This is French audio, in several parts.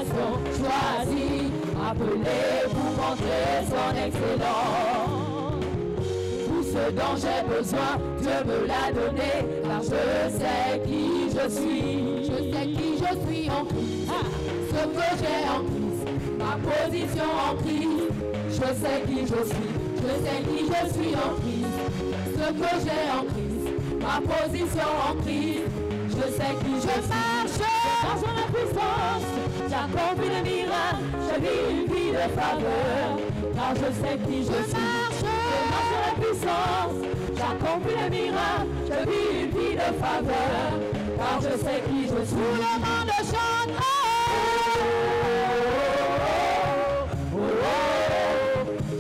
nation choisie, appelée pour montrer son excellence. Tout ce dont j'ai besoin, Dieu me l'a donné, car je sais qui je suis. Je sais qui je suis en Christ, ce que j'ai en Christ, ma position en Christ. Je sais qui je suis, je sais qui je suis en Christ, ce que j'ai en Christ, ma position en Christ. Je sais qui je marche dans la puissance, j'accomplis le miracle, je vis une vie de faveur, car je sais qui je suis. Je marche dans la puissance, j'accomplis le miracle, je vis une vie de faveur, car je sais qui je suis. Tout le monde chante.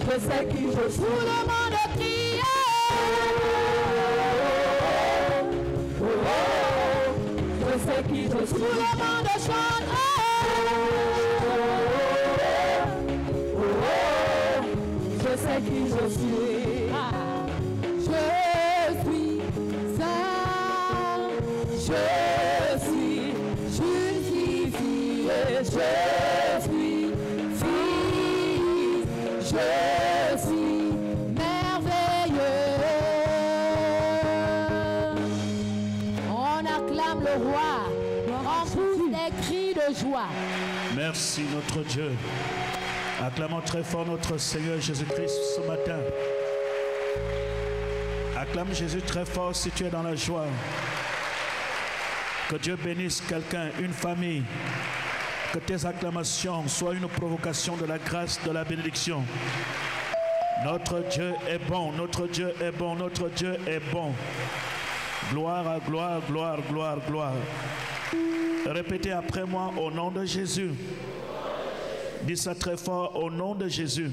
Je sais qui je suis. Tout le monde crie. Je sais qui je suis. Tout le monde chante. Je sais qui je suis. Je suis saint. Je suis justifié. Je suis fils. Je suis merveilleux. On acclame le roi. On pousse des cris de joie. Merci notre Dieu. Acclamons très fort notre Seigneur Jésus-Christ ce matin. Acclame Jésus très fort si tu es dans la joie. Que Dieu bénisse quelqu'un, une famille. Que tes acclamations soient une provocation de la grâce, de la bénédiction. Notre Dieu est bon, notre Dieu est bon, notre Dieu est bon. Gloire à gloire, gloire, gloire, gloire. Répétez après moi au nom de Jésus. Dis ça très fort, au nom de Jésus.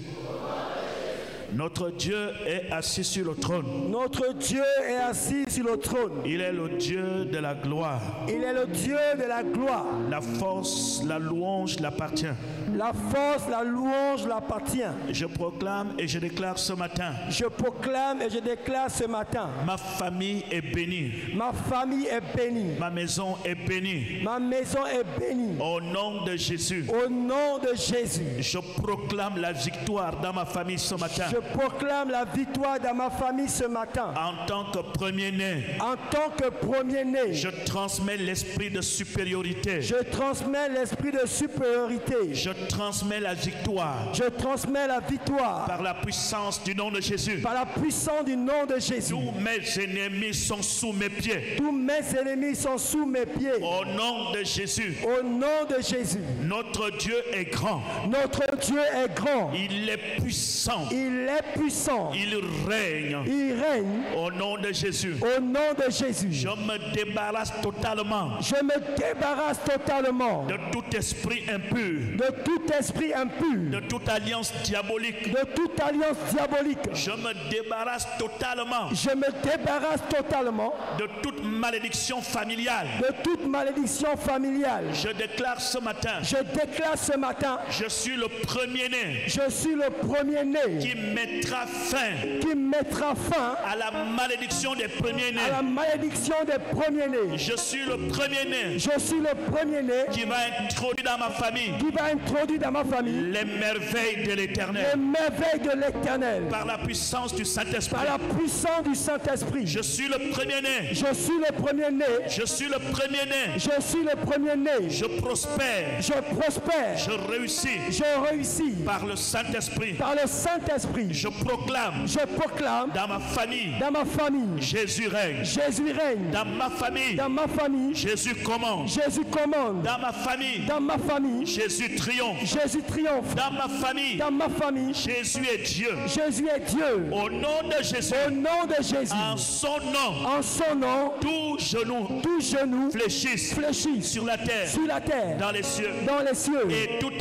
Notre Dieu est assis sur le trône. Notre Dieu est assis sur le trône. Il est le Dieu de la gloire. Il est le Dieu de la gloire. La force, la louange l'appartient. La force, la louange l'appartient. Je proclame et je déclare ce matin. Je proclame et je déclare ce matin. Ma famille est bénie. Ma famille est bénie. Ma maison est bénie. Ma maison est bénie. Au nom de Jésus. Au nom de Jésus. Je proclame la victoire dans ma famille ce matin. Je proclame la victoire dans ma famille ce matin. En tant que premier-né. En tant que premier-né. Je transmets l'esprit de supériorité. Je transmets l'esprit de supériorité. Je transmets la victoire. Je transmets la victoire. Par la puissance du nom de Jésus. Par la puissance du nom de Jésus. Tous mes ennemis sont sous mes pieds. Tous mes ennemis sont sous mes pieds. Au nom de Jésus. Au nom de Jésus. Notre Dieu est grand. Notre Dieu est grand. Il est puissant. Il est puissant. Il règne. Il règne. Au nom de Jésus. Au nom de Jésus. Je me débarrasse totalement. Je me débarrasse totalement. De tout esprit impur. De tout esprit impur. De toute alliance diabolique. De toute alliance diabolique. Je me débarrasse totalement. Je me débarrasse totalement. De toute malédiction familiale. De toute malédiction familiale. Je déclare ce matin. Je déclare ce matin. Je suis le premier-né. Je suis le premier-né. Qui mettra fin. Qui mettra fin. À la malédiction des premiers-nés. À la malédiction des premiers-nés. Je suis le premier-né. Je suis le premier-né. Qui va introduire dans ma famille. Qui va introduire dans ma famille. Les merveilles de l'Éternel. Les merveilles de l'Éternel. Par la puissance du Saint-Esprit. Par la puissance du Saint-Esprit. Je suis le premier-né. Je suis le premier-né. Je suis le premier-né. Je suis le premier-né. Je prospère. Je prospère. Je réussis. Je réussis. Par le Saint-Esprit. Par le Saint-Esprit. Je proclame. Je proclame. Dans ma famille. Dans ma famille. Jésus règne. Jésus règne. Dans ma famille. Dans ma famille. Jésus commande. Jésus commande. Dans ma famille. Dans ma famille. Jésus triomphe. Jésus triomphe. Dans ma famille. Dans ma famille. Jésus est Dieu. Jésus est Dieu. Au nom de Jésus. Au nom de Jésus. En son nom. En son nom. Tout genou fléchissent sur la terre. Sur la terre. Dans les cieux. Dans les cieux. Et toute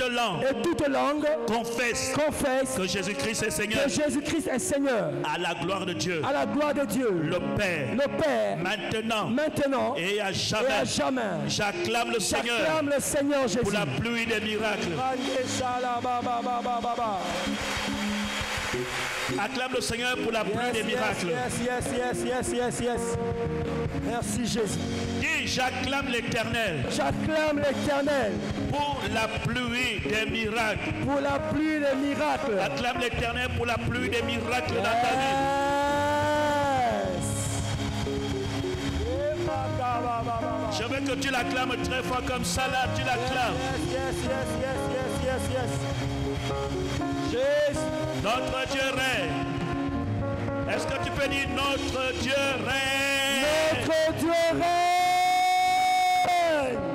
langue. Confesse. Que Jésus-Christ est Seigneur. Que Jésus-Christ est Seigneur. À la gloire de Dieu. À la gloire de Dieu. Le Père. Le Père. Maintenant. Et à jamais. Et à jamais. J'acclame le Seigneur. J'acclame le Seigneur Jésus. Pour la pluie des miracles. Acclame le Seigneur pour la pluie des miracles. Yes. Merci Jésus. Dis, j'acclame l'Éternel. J'acclame l'Éternel Pour la pluie des miracles. pour la pluie des miracles. Acclame l'Éternel pour la pluie des miracles dans ta vie. Je veux que tu l'acclames très fort comme ça là, tu l'acclames. Jésus. Notre Dieu règne. Est-ce que tu peux dire notre Dieu règne? Notre Dieu règne.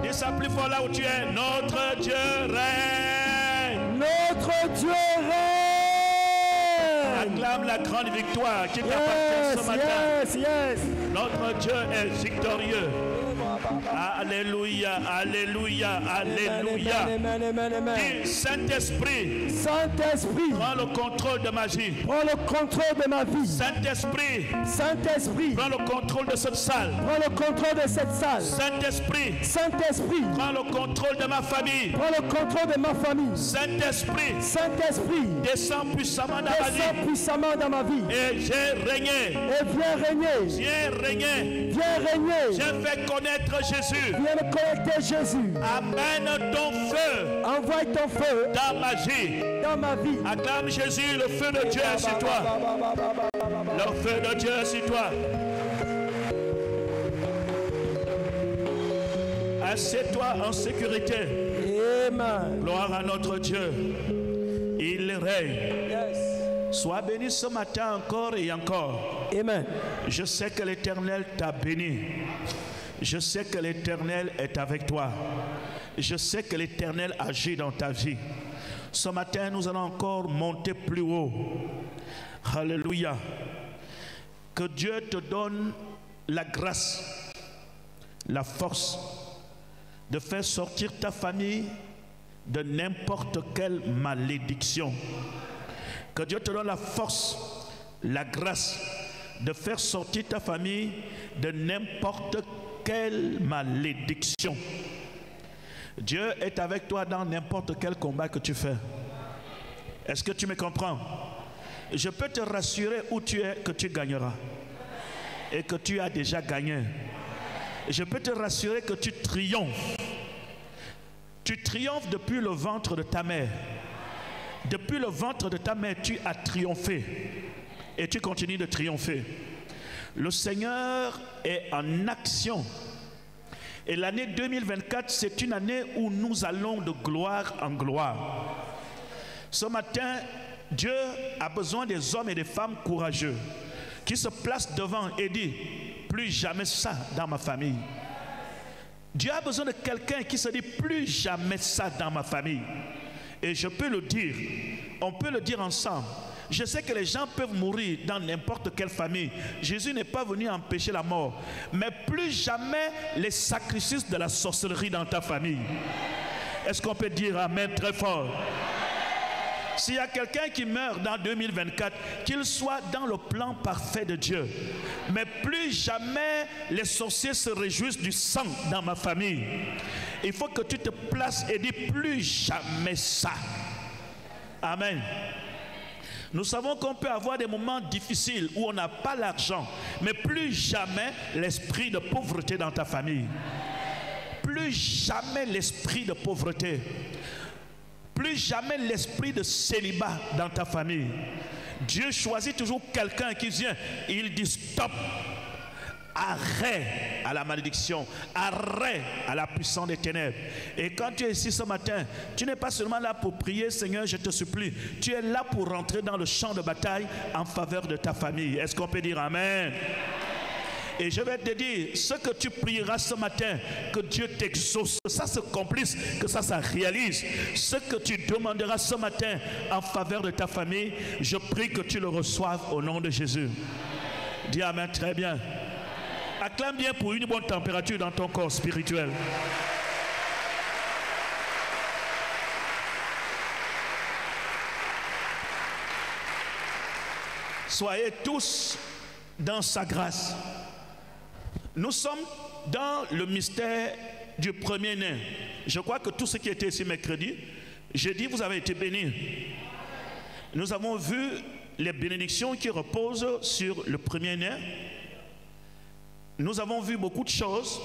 Dis ça plus fort là où tu es. Notre Dieu règne. Notre Dieu règne. Acclame la grande victoire qui t'appartient ce matin. Yes. Notre Dieu est victorieux. Alléluia, alléluia, alléluia. Dis, Saint-Esprit, Saint-Esprit, prends le contrôle de ma vie. prends le contrôle de ma vie. Saint-Esprit, Saint-Esprit, prends le contrôle de cette salle. prends le contrôle de cette salle. Saint-Esprit, Saint-Esprit, prends le contrôle de ma famille. prends le contrôle de ma famille. Saint-Esprit, Saint-Esprit, descends puissamment dans ma descends vie. puissamment dans ma vie. Et j'ai régné. Et viens régner. J'ai régné. Viens régner. J'ai fait connaître Jésus. Viens me connecter Jésus. Amène ton feu Envoie ton feu dans ma vie. dans ma vie. Acclame Jésus, le feu de Dieu est sur toi. Le feu de Dieu est sur toi. Assieds-toi en sécurité. Amen. Gloire à notre Dieu. Il règne. Yes. Sois béni ce matin encore et encore. Amen. Je sais que l'Éternel t'a béni. Je sais que l'Éternel est avec toi. Je sais que l'Éternel agit dans ta vie. Ce matin, nous allons encore monter plus haut. Alléluia. Que Dieu te donne la grâce, la force de faire sortir ta famille de n'importe quelle malédiction. Que Dieu te donne la force, la grâce de faire sortir ta famille de n'importe quelle malédiction. Dieu est avec toi dans n'importe quel combat que tu fais. Est-ce que tu me comprends? Je peux te rassurer où tu es que tu gagneras et que tu as déjà gagné. Je peux te rassurer que tu triomphes. Tu triomphes depuis le ventre de ta mère. Depuis le ventre de ta mère, tu as triomphé et tu continues de triompher. Le Seigneur est en action. Et l'année 2024, c'est une année où nous allons de gloire en gloire. Ce matin, Dieu a besoin des hommes et des femmes courageux qui se placent devant et disent, plus jamais ça dans ma famille. Dieu a besoin de quelqu'un qui se dit, plus jamais ça dans ma famille. Et je peux le dire, on peut le dire ensemble. Je sais que les gens peuvent mourir dans n'importe quelle famille. Jésus n'est pas venu empêcher la mort. Mais plus jamais les sacrifices de la sorcellerie dans ta famille. Est-ce qu'on peut dire amen très fort? S'il y a quelqu'un qui meurt dans 2024, qu'il soit dans le plan parfait de Dieu. Mais plus jamais les sorciers se réjouissent du sang dans ma famille. Il faut que tu te places et dis plus jamais ça. Amen. Nous savons qu'on peut avoir des moments difficiles où on n'a pas l'argent, mais plus jamais l'esprit de pauvreté dans ta famille. Plus jamais l'esprit de pauvreté. Plus jamais l'esprit de célibat dans ta famille. Dieu choisit toujours quelqu'un qui vient, il dit stop. Arrêt à la malédiction, arrêt à la puissance des ténèbres. Et quand tu es ici ce matin, tu n'es pas seulement là pour prier, Seigneur, je te supplie. Tu es là pour rentrer dans le champ de bataille en faveur de ta famille. Est-ce qu'on peut dire amen? Et je vais te dire, ce que tu prieras ce matin, que Dieu t'exauce, que ça se complice, que ça réalise. Ce que tu demanderas ce matin en faveur de ta famille, je prie que tu le reçoives au nom de Jésus. Dis amen, très bien. Acclame bien pour une bonne température dans ton corps spirituel. Soyez tous dans sa grâce. Nous sommes dans le mystère du premier-né. Je crois que tous ceux qui étaient ici mercredi, jeudi, vous avez été bénis. Nous avons vu les bénédictions qui reposent sur le premier-né. Nous avons vu beaucoup de choses.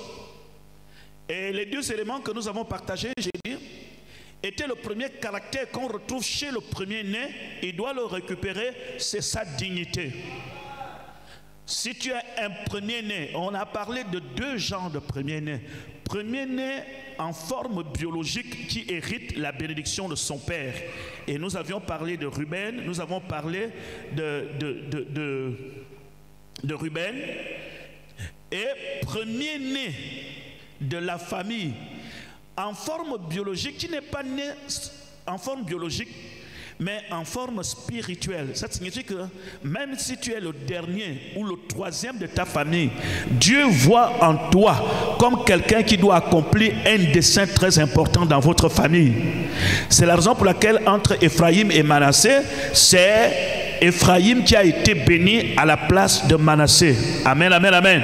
Et les deux éléments que nous avons partagés, j'ai dit, était le premier caractère qu'on retrouve chez le premier-né. Il doit le récupérer, c'est sa dignité. Si tu es un premier-né, on a parlé de deux genres de premier-né. Premier-né en forme biologique qui hérite la bénédiction de son père. Et nous avions parlé de Ruben, nous avons parlé de Ruben. Et premier-né de la famille en forme biologique, qui n'est pas né en forme biologique, mais en forme spirituelle. Ça signifie que même si tu es le dernier ou le troisième de ta famille, Dieu voit en toi comme quelqu'un qui doit accomplir un dessein très important dans votre famille. C'est la raison pour laquelle entre Ephraïm et Manassé, c'est Ephraïm qui a été béni à la place de Manassé. Amen, amen, amen.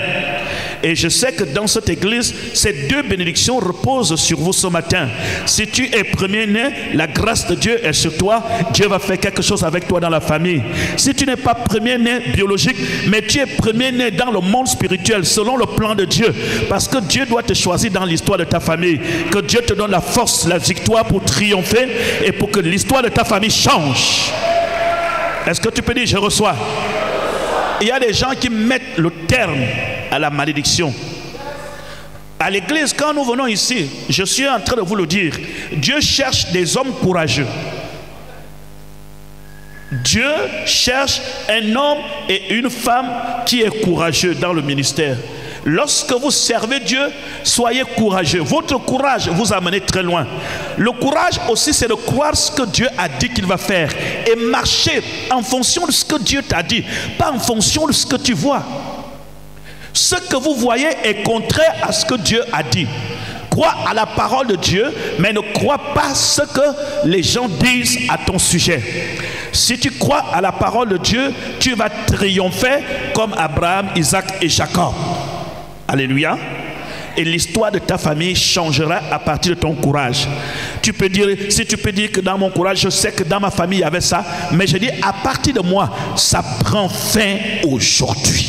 Et je sais que dans cette église, ces deux bénédictions reposent sur vous ce matin. Si tu es premier-né, la grâce de Dieu est sur toi. Dieu va faire quelque chose avec toi dans la famille. Si tu n'es pas premier-né biologique, mais tu es premier-né dans le monde spirituel, selon le plan de Dieu, parce que Dieu doit te choisir dans l'histoire de ta famille. Que Dieu te donne la force, la victoire pour triompher et pour que l'histoire de ta famille change. Est-ce que tu peux dire, je reçois? Il y a des gens qui mettent le terme à la malédiction. À l'église, quand nous venons ici, je suis en train de vous le dire, Dieu cherche des hommes courageux. Dieu cherche un homme et une femme qui est courageux dans le ministère. Lorsque vous servez Dieu, soyez courageux. Votre courage vous amène très loin. Le courage aussi, c'est de croire ce que Dieu a dit qu'il va faire et marcher en fonction de ce que Dieu t'a dit, pas en fonction de ce que tu vois. Ce que vous voyez est contraire à ce que Dieu a dit. Crois à la parole de Dieu, mais ne crois pas ce que les gens disent à ton sujet. Si tu crois à la parole de Dieu, tu vas triompher comme Abraham, Isaac et Jacob. Alléluia. Et l'histoire de ta famille changera à partir de ton courage. Tu peux dire, si tu peux dire que dans mon courage, je sais que dans ma famille il y avait ça, mais je dis à partir de moi, ça prend fin aujourd'hui.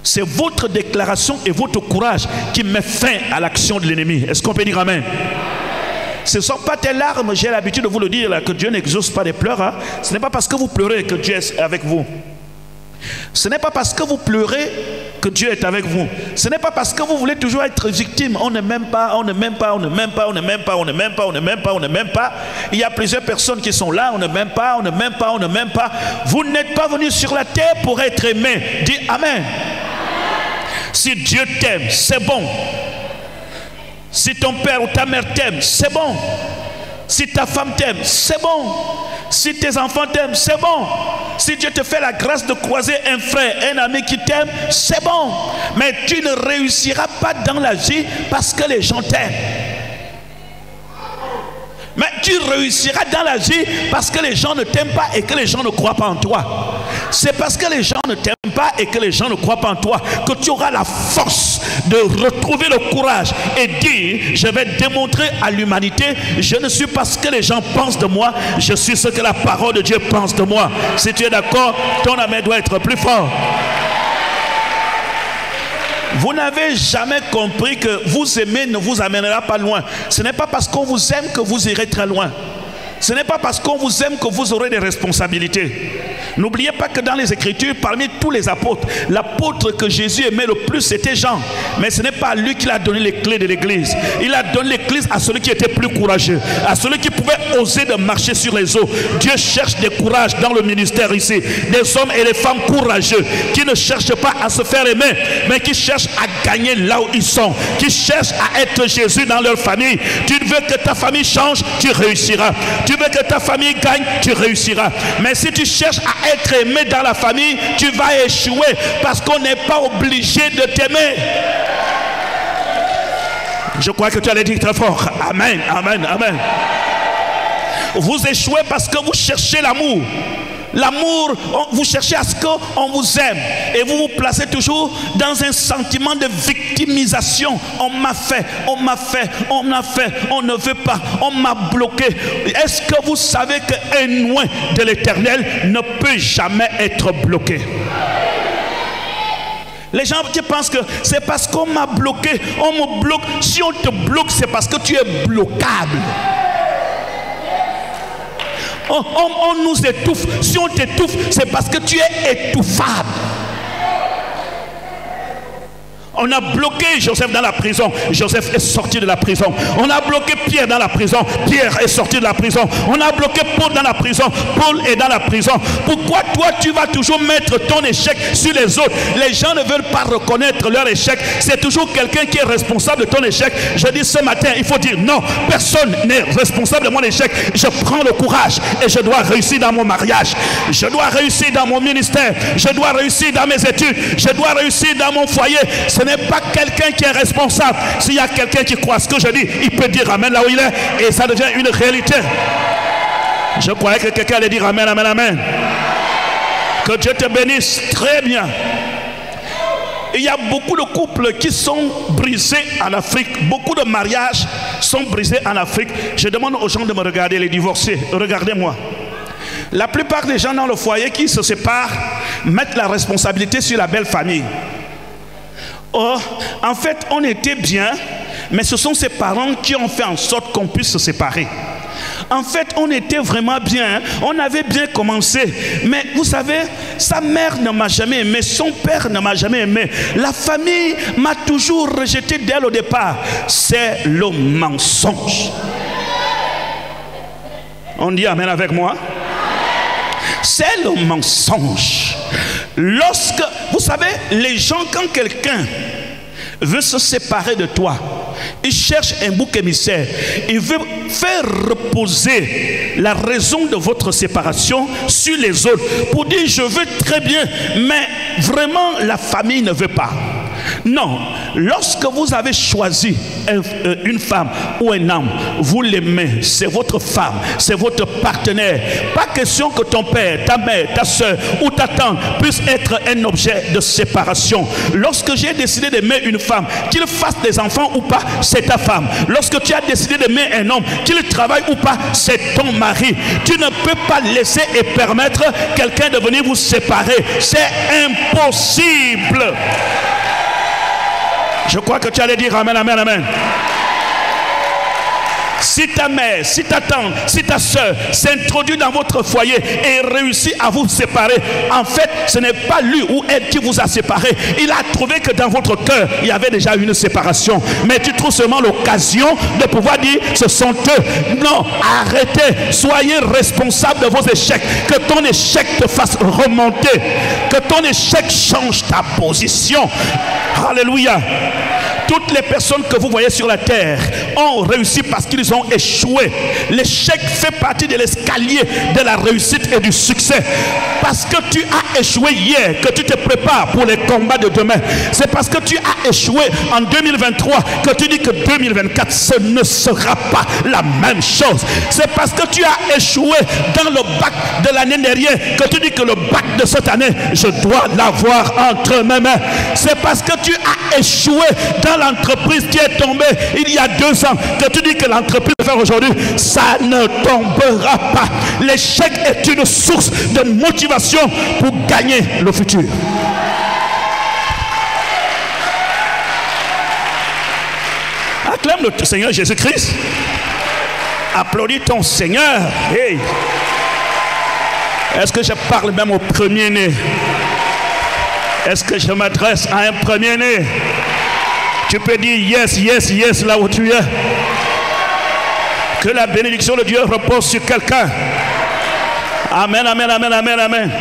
C'est votre déclaration et votre courage qui met fin à l'action de l'ennemi. Est-ce qu'on peut dire amen? Ce ne sont pas tes larmes, j'ai l'habitude de vous le dire, là, que Dieu n'exauce pas les pleurs. Hein. Ce n'est pas parce que vous pleurez que Dieu est avec vous. Ce n'est pas parce que vous pleurez que Dieu est avec vous. Ce n'est pas parce que vous voulez toujours être victime. On ne m'aime pas, on ne m'aime pas, on ne m'aime pas, on ne m'aime pas, on ne m'aime pas, on ne m'aime pas, on ne m'aime pas. Il y a plusieurs personnes qui sont là, on ne m'aime pas, on ne m'aime pas, on ne m'aime pas. Vous n'êtes pas venus sur la terre pour être aimés. Dis amen. Si Dieu t'aime, c'est bon. Si ton père ou ta mère t'aime, c'est bon. Si ta femme t'aime, c'est bon. Si tes enfants t'aiment, c'est bon. Si Dieu te fait la grâce de croiser un frère, un ami qui t'aime, c'est bon. Mais tu ne réussiras pas dans la vie parce que les gens t'aiment. Mais tu réussiras dans la vie parce que les gens ne t'aiment pas et que les gens ne croient pas en toi. C'est parce que les gens ne t'aiment pas et que les gens ne croient pas en toi que tu auras la force de retrouver le courage et dire, je vais démontrer à l'humanité, je ne suis pas ce que les gens pensent de moi, je suis ce que la parole de Dieu pense de moi. Si tu es d'accord, ton amen doit être plus fort. Vous n'avez jamais compris que vous aimer ne vous amènera pas loin. Ce n'est pas parce qu'on vous aime que vous irez très loin. Ce n'est pas parce qu'on vous aime que vous aurez des responsabilités. N'oubliez pas que dans les Écritures, parmi tous les apôtres, l'apôtre que Jésus aimait le plus, c'était Jean. Mais ce n'est pas à lui qu'il a donné les clés de l'église. Il a donné l'église à celui qui était plus courageux, à celui qui pouvait oser de marcher sur les eaux. Dieu cherche des courages dans le ministère ici. Des hommes et des femmes courageux qui ne cherchent pas à se faire aimer, mais qui cherchent à gagner là où ils sont, qui cherchent à être Jésus dans leur famille. Tu veux que ta famille change, tu réussiras. Tu veux que ta famille gagne, tu réussiras. Mais si tu cherches à être aimé dans la famille, tu vas échouer parce qu'on n'est pas obligé de t'aimer. Je crois que tu allais dire très fort. Amen, amen, amen. Vous échouez parce que vous cherchez l'amour. L'amour, vous cherchez à ce qu'on vous aime. Et vous vous placez toujours dans un sentiment de victimisation. On m'a fait, on m'a fait, on m'a fait, on ne veut pas, on m'a bloqué. Est-ce que vous savez qu'un loin de l'Éternel ne peut jamais être bloqué? Les gens qui pensent que c'est parce qu'on m'a bloqué, on me bloque. Si on te bloque, c'est parce que tu es bloquable. On nous étouffe. Si on t'étouffe, c'est parce que tu es étouffable. On a bloqué Joseph dans la prison. Joseph est sorti de la prison. On a bloqué Pierre dans la prison. Pierre est sorti de la prison. On a bloqué Paul dans la prison. Paul est dans la prison. Pourquoi toi tu vas toujours mettre ton échec sur les autres? Les gens ne veulent pas reconnaître leur échec. C'est toujours quelqu'un qui est responsable de ton échec. Je dis ce matin, il faut dire non, personne n'est responsable de mon échec. Je prends le courage et je dois réussir dans mon mariage. Je dois réussir dans mon ministère. Je dois réussir dans mes études. Je dois réussir dans mon foyer. Ce n'est pas quelqu'un qui est responsable. S'il y a quelqu'un qui croit ce que je dis, il peut dire amen là où il est et ça devient une réalité. Je croyais que quelqu'un allait dire amen, amen, amen. Que Dieu te bénisse. Très bien. Il y a beaucoup de couples qui sont brisés en Afrique. Beaucoup de mariages sont brisés en Afrique. Je demande aux gens de me regarder, les divorcés. Regardez-moi. La plupart des gens dans le foyer qui se séparent mettent la responsabilité sur la belle famille. Oh, en fait, on était bien, mais ce sont ses parents qui ont fait en sorte qu'on puisse se séparer. En fait, on était vraiment bien, on avait bien commencé. Mais vous savez, sa mère ne m'a jamais aimé, son père ne m'a jamais aimé. La famille m'a toujours rejeté dès le départ. C'est le mensonge. On dit amen avec moi. C'est le mensonge. Lorsque, vous savez, les gens, quand quelqu'un veut se séparer de toi, il cherche un bouc émissaire. Il veut faire reposer la raison de votre séparation sur les autres. Pour dire, je veux très bien, mais vraiment la famille ne veut pas. Non, lorsque vous avez choisi une femme ou un homme, vous l'aimez, c'est votre femme, c'est votre partenaire. Pas question que ton père, ta mère, ta soeur ou ta tante puisse être un objet de séparation. Lorsque j'ai décidé d'aimer une femme, qu'il fasse des enfants ou pas, c'est ta femme. Lorsque tu as décidé d'aimer un homme, qu'il travaille ou pas, c'est ton mari. Tu ne peux pas laisser et permettre quelqu'un de venir vous séparer. C'est impossible. Je crois que tu allais dire amen, amen, amen. Si ta mère, si ta tante, si ta soeur s'introduit dans votre foyer et réussit à vous séparer, en fait, ce n'est pas lui ou elle qui vous a séparé. Il a trouvé que dans votre cœur, il y avait déjà une séparation. Mais tu trouves seulement l'occasion de pouvoir dire, ce sont eux. Non, arrêtez. Soyez responsable de vos échecs. Que ton échec te fasse remonter. Que ton échec change ta position. Alléluia. Toutes les personnes que vous voyez sur la terre ont réussi parce qu'ils ont échoué. L'échec fait partie de l'escalier de la réussite et du succès. Parce que tu as échoué hier, que tu te prépares pour les combats de demain. C'est parce que tu as échoué en 2023 que tu dis que 2024, ce ne sera pas la même chose. C'est parce que tu as échoué dans le bac de l'année dernière que tu dis que le bac de cette année, je dois l'avoir entre mes mains. C'est parce que tu as échoué dans l'entreprise qui est tombée il y a 2 ans que tu dis que l'entreprise va faire aujourd'hui, ça ne tombera pas. L'échec est une source de motivation pour gagner le futur. Acclame le Seigneur Jésus-Christ. Applaudis ton Seigneur. Hey. Est-ce que je parle même au premier-né? Est-ce que je m'adresse à un premier-né? Tu peux dire yes, yes, yes là où tu es. Que la bénédiction de Dieu repose sur quelqu'un. Amen, amen, amen, amen, amen.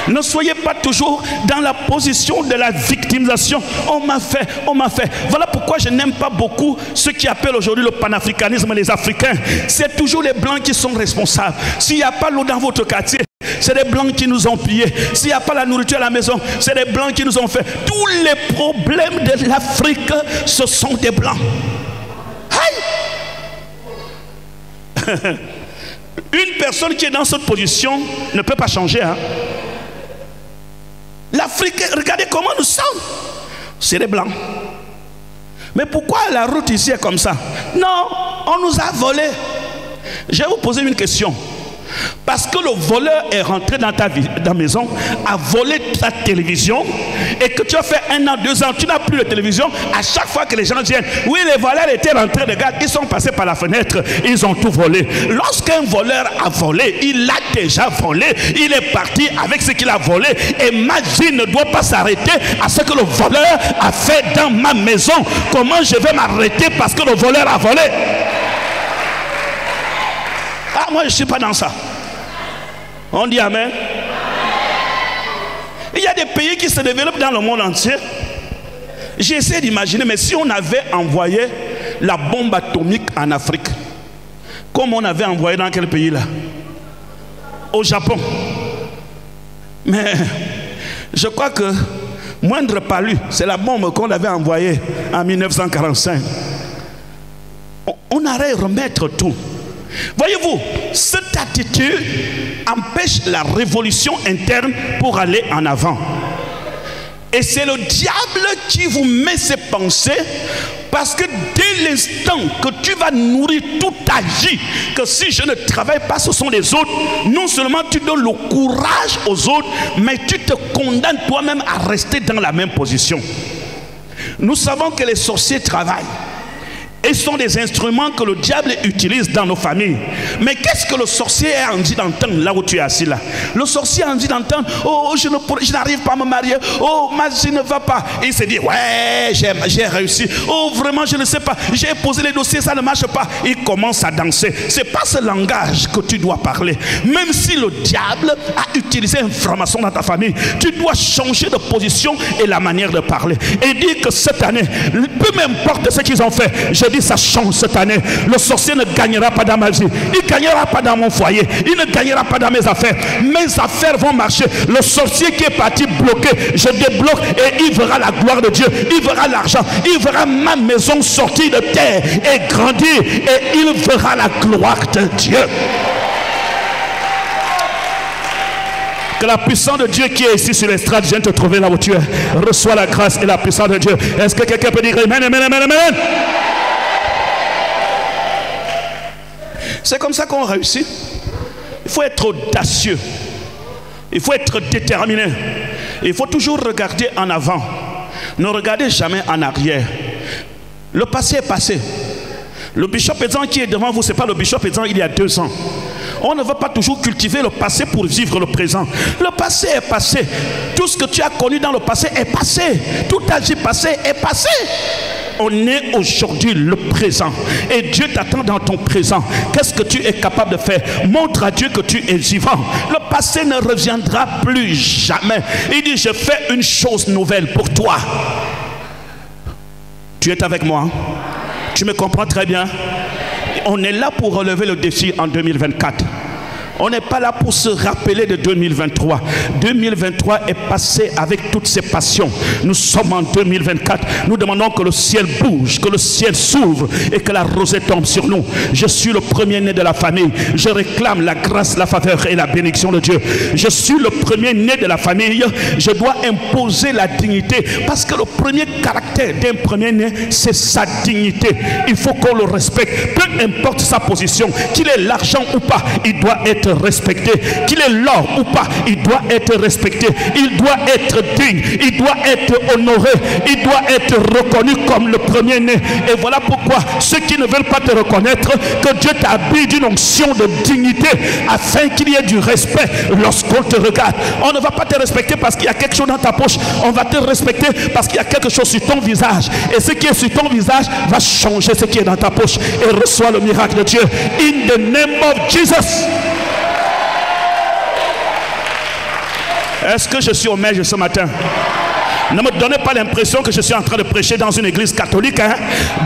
Ne soyez pas toujours dans la position de la victimisation. On m'a fait, on m'a fait. Voilà pourquoi je n'aime pas beaucoup ceux qui appellent aujourd'hui le panafricanisme les Africains. C'est toujours les Blancs qui sont responsables. S'il n'y a pas l'eau dans votre quartier, c'est les Blancs qui nous ont pillés. S'il n'y a pas la nourriture à la maison, c'est les Blancs qui nous ont fait. Tous les problèmes de l'Afrique, ce sont des Blancs. Aïe! Une personne qui est dans cette position ne peut pas changer. Hein? L'Afrique, regardez comment nous sommes. C'est des blancs. Mais pourquoi la route ici est comme ça? Non, on nous a volé. Je vais vous poser une question. Parce que le voleur est rentré dans ta maison, a volé ta télévision, et que tu as fait 1 an, 2 ans, tu n'as plus de télévision. À chaque fois que les gens viennent, oui, les voleurs étaient rentrés, regarde, ils sont passés par la fenêtre, ils ont tout volé. Lorsqu'un voleur a volé, il l'a déjà volé, il est parti avec ce qu'il a volé, et ma vie ne doit pas s'arrêter à ce que le voleur a fait dans ma maison. Comment je vais m'arrêter parce que le voleur a volé? Ah, moi je ne suis pas dans ça. On dit amen. Il y a des pays qui se développent dans le monde entier. J'essaie d'imaginer, mais si on avait envoyé la bombe atomique en Afrique, comme on avait envoyé dans quel pays là? Au Japon. Mais je crois que moindre palu, c'est la bombe qu'on avait envoyée en 1945. On allait remettre tout. Voyez-vous, cette attitude empêche la révolution interne pour aller en avant. Et c'est le diable qui vous met ces pensées, parce que dès l'instant que tu vas nourrir toute ta vie, que si je ne travaille pas, ce sont les autres, non seulement tu donnes le courage aux autres, mais tu te condamnes toi-même à rester dans la même position. Nous savons que les sorciers travaillent. Et ce sont des instruments que le diable utilise dans nos familles. Mais qu'est-ce que le sorcier a envie d'entendre là où tu es assis là? Le sorcier a envie d'entendre, oh, je n'arrive pas à me marier, oh, ma vie ne va pas. Et il se dit, ouais, j'ai réussi. Oh, vraiment, je ne sais pas, j'ai posé les dossiers, ça ne marche pas. Il commence à danser. Ce n'est pas ce langage que tu dois parler. Même si le diable a utilisé une franc-maçon dans ta famille, tu dois changer de position et la manière de parler. Et dire que cette année, peu m'importe ce qu'ils ont fait, je dis ça change cette année. Le sorcier ne gagnera pas dans ma vie, il ne gagnera pas dans mon foyer, il ne gagnera pas dans mes affaires. Mes affaires vont marcher. Le sorcier qui est parti bloqué, je débloque et il verra la gloire de Dieu, il verra l'argent, il verra ma maison sortir de terre et grandir, et il verra la gloire de Dieu. Que la puissance de Dieu qui est ici sur l'estrade vienne te trouver là où tu es. Reçois la grâce et la puissance de Dieu. Est-ce que quelqu'un peut dire amen, amen, amen, amen? C'est comme ça qu'on réussit. Il faut être audacieux. Il faut être déterminé. Il faut toujours regarder en avant. Ne regardez jamais en arrière. Le passé est passé. Le bishop Ezan qui est devant vous, ce n'est pas le bishop Ezan il y a 2 ans. On ne veut pas toujours cultiver le passé pour vivre le présent. Le passé est passé. Tout ce que tu as connu dans le passé est passé. Toute ta vie passée est passée. On est aujourd'hui le présent. Et Dieu t'attend dans ton présent. Qu'est-ce que tu es capable de faire? Montre à Dieu que tu es vivant. Le passé ne reviendra plus jamais. Il dit, je fais une chose nouvelle pour toi. Tu es avec moi? Tu me comprends très bien? On est là pour relever le défi en 2024. On n'est pas là pour se rappeler de 2023. 2023 est passé avec toutes ses passions. Nous sommes en 2024. Nous demandons que le ciel bouge, que le ciel s'ouvre et que la rosée tombe sur nous. Je suis le premier-né de la famille. Je réclame la grâce, la faveur et la bénédiction de Dieu. Je suis le premier-né de la famille. Je dois imposer la dignité, parce que le premier caractère d'un premier-né, c'est sa dignité. Il faut qu'on le respecte. Peu importe sa position, qu'il ait l'argent ou pas, il doit être respecté. Qu'il ait l'or ou pas, il doit être respecté. Il doit être digne, il doit être honoré, il doit être reconnu comme le premier-né. Et voilà pourquoi ceux qui ne veulent pas te reconnaître, que Dieu t'habille d'une onction de dignité, afin qu'il y ait du respect lorsqu'on te regarde. On ne va pas te respecter parce qu'il y a quelque chose dans ta poche. On va te respecter parce qu'il y a quelque chose sur ton visage. Et ce qui est sur ton visage va changer ce qui est dans ta poche. Et reçois le miracle de Dieu. In the name of Jesus. Est-ce que je suis au maître ce matin? Ne me donnez pas l'impression que je suis en train de prêcher dans une église catholique. Hein?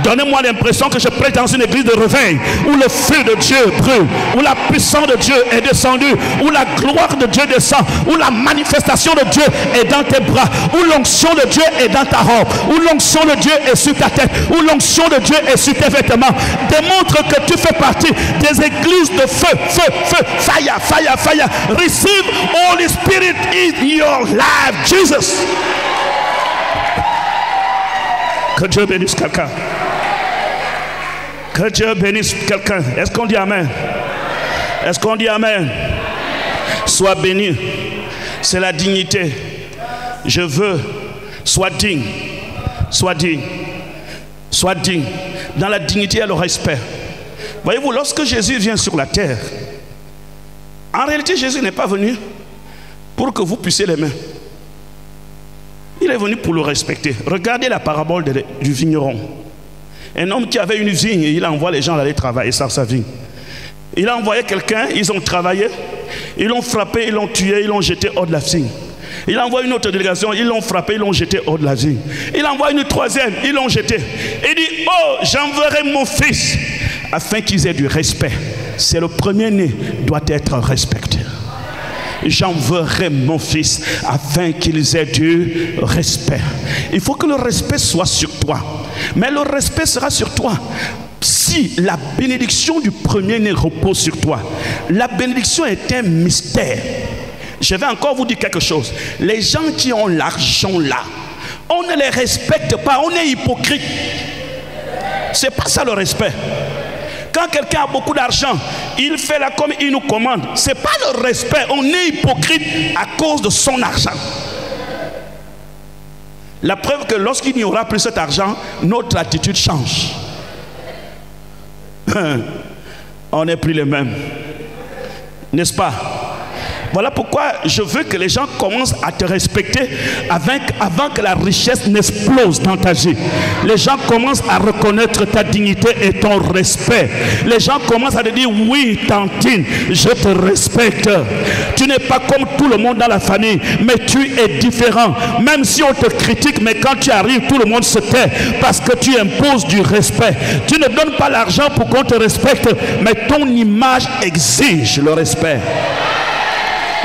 Donnez-moi l'impression que je prêche dans une église de réveil, où le feu de Dieu brûle, où la puissance de Dieu est descendue, où la gloire de Dieu descend, où la manifestation de Dieu est dans tes bras, où l'onction de Dieu est dans ta robe, où l'onction de Dieu est sur ta tête, où l'onction de Dieu est sur tes vêtements. Démontre que tu fais partie des églises de feu, feu, feu, fire, fire, fire. Receive Holy Spirit in your life, Jesus. Que Dieu bénisse quelqu'un. Que Dieu bénisse quelqu'un. Est-ce qu'on dit amen? Est-ce qu'on dit amen? Sois béni. C'est la dignité. Je veux. Sois digne. Sois digne. Sois digne. Dans la dignité et le respect. Voyez-vous, lorsque Jésus vient sur la terre, en réalité, Jésus n'est pas venu pour que vous puissiez l'aimer. Il est venu pour le respecter. Regardez la parabole du vigneron. Un homme qui avait une vigne et il envoie les gens aller travailler sur sa vigne. Il a envoyé quelqu'un, ils ont travaillé, ils l'ont frappé, ils l'ont tué, ils l'ont jeté hors de la vigne. Il envoie une autre délégation, ils l'ont frappé, ils l'ont jeté hors de la vigne. Il envoie une troisième, ils l'ont jeté. Il dit, oh, j'enverrai mon fils afin qu'ils aient du respect. C'est le premier-né doit être respecté. J'enverrai mon fils afin qu'ils aient du respect. Il faut que le respect soit sur toi. Mais le respect sera sur toi si la bénédiction du premier-né repose sur toi. La bénédiction est un mystère. Je vais encore vous dire quelque chose. Les gens qui ont l'argent là, on ne les respecte pas, on est hypocrite. C'est pas ça le respect. Quand quelqu'un a beaucoup d'argent, il fait là comme il nous commande. Ce n'est pas le respect. On est hypocrite à cause de son argent. La preuve que lorsqu'il n'y aura plus cet argent, notre attitude change. On n'est plus les mêmes. N'est-ce pas? Voilà pourquoi je veux que les gens commencent à te respecter avant que la richesse n'explose dans ta vie. Les gens commencent à reconnaître ta dignité et ton respect. Les gens commencent à te dire, oui, Tantine, je te respecte. Tu n'es pas comme tout le monde dans la famille, mais tu es différent. Même si on te critique, mais quand tu arrives, tout le monde se tait parce que tu imposes du respect. Tu ne donnes pas l'argent pour qu'on te respecte, mais ton image exige le respect.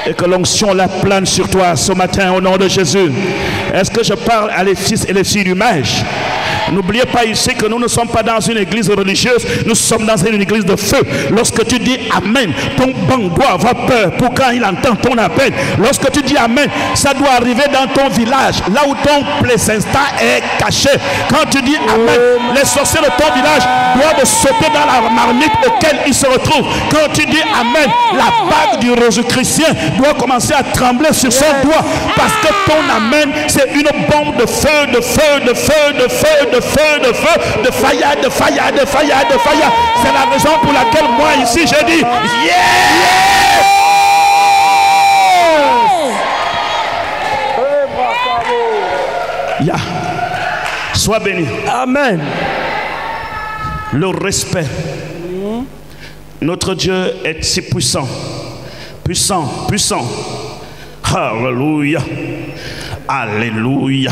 Et que l'onction la plane sur toi ce matin au nom de Jésus. Est-ce que je parle à les fils et les filles du Mèche? N'oubliez pas ici que nous ne sommes pas dans une église religieuse, nous sommes dans une église de feu. Lorsque tu dis Amen, ton banc doit avoir peur pour quand il entend ton appel. Lorsque tu dis Amen, ça doit arriver dans ton village, là où ton plaisantin est caché. Quand tu dis Amen, les sorciers de ton village doivent sauter dans la marmite auquel ils se retrouvent. Quand tu dis Amen, la bague du Jésus-Christien doit commencer à trembler sur son doigt, parce que ton Amen, c'est une bombe de feu, de feu, de feu, de feu, de feu, de feu, de fire, de fire, de fire, de fire. C'est la raison pour laquelle moi ici je dis yeah. Sois béni. Amen. Le respect. Notre Dieu est si puissant. Puissant, puissant. Alléluia. Alléluia.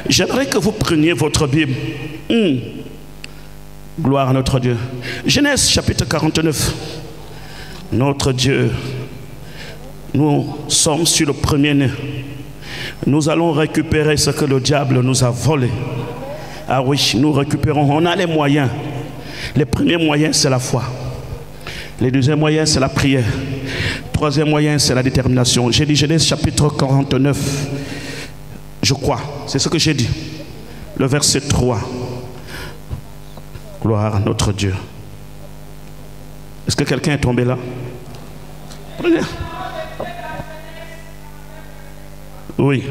J'aimerais que vous preniez votre Bible. Gloire à notre Dieu. Genèse chapitre 49. Notre Dieu. Nous sommes sur le premier-né. Nous allons récupérer ce que le diable nous a volé. Ah oui, nous récupérons. On a les moyens. Les premiers moyens, c'est la foi. Les deuxièmes moyens, c'est la prière. Troisième moyen, c'est la détermination. J'ai dit Genèse chapitre 49. Je crois, c'est ce que j'ai dit. Le verset 3. Gloire à notre Dieu. Est-ce que quelqu'un est tombé là? Prenez. Oui.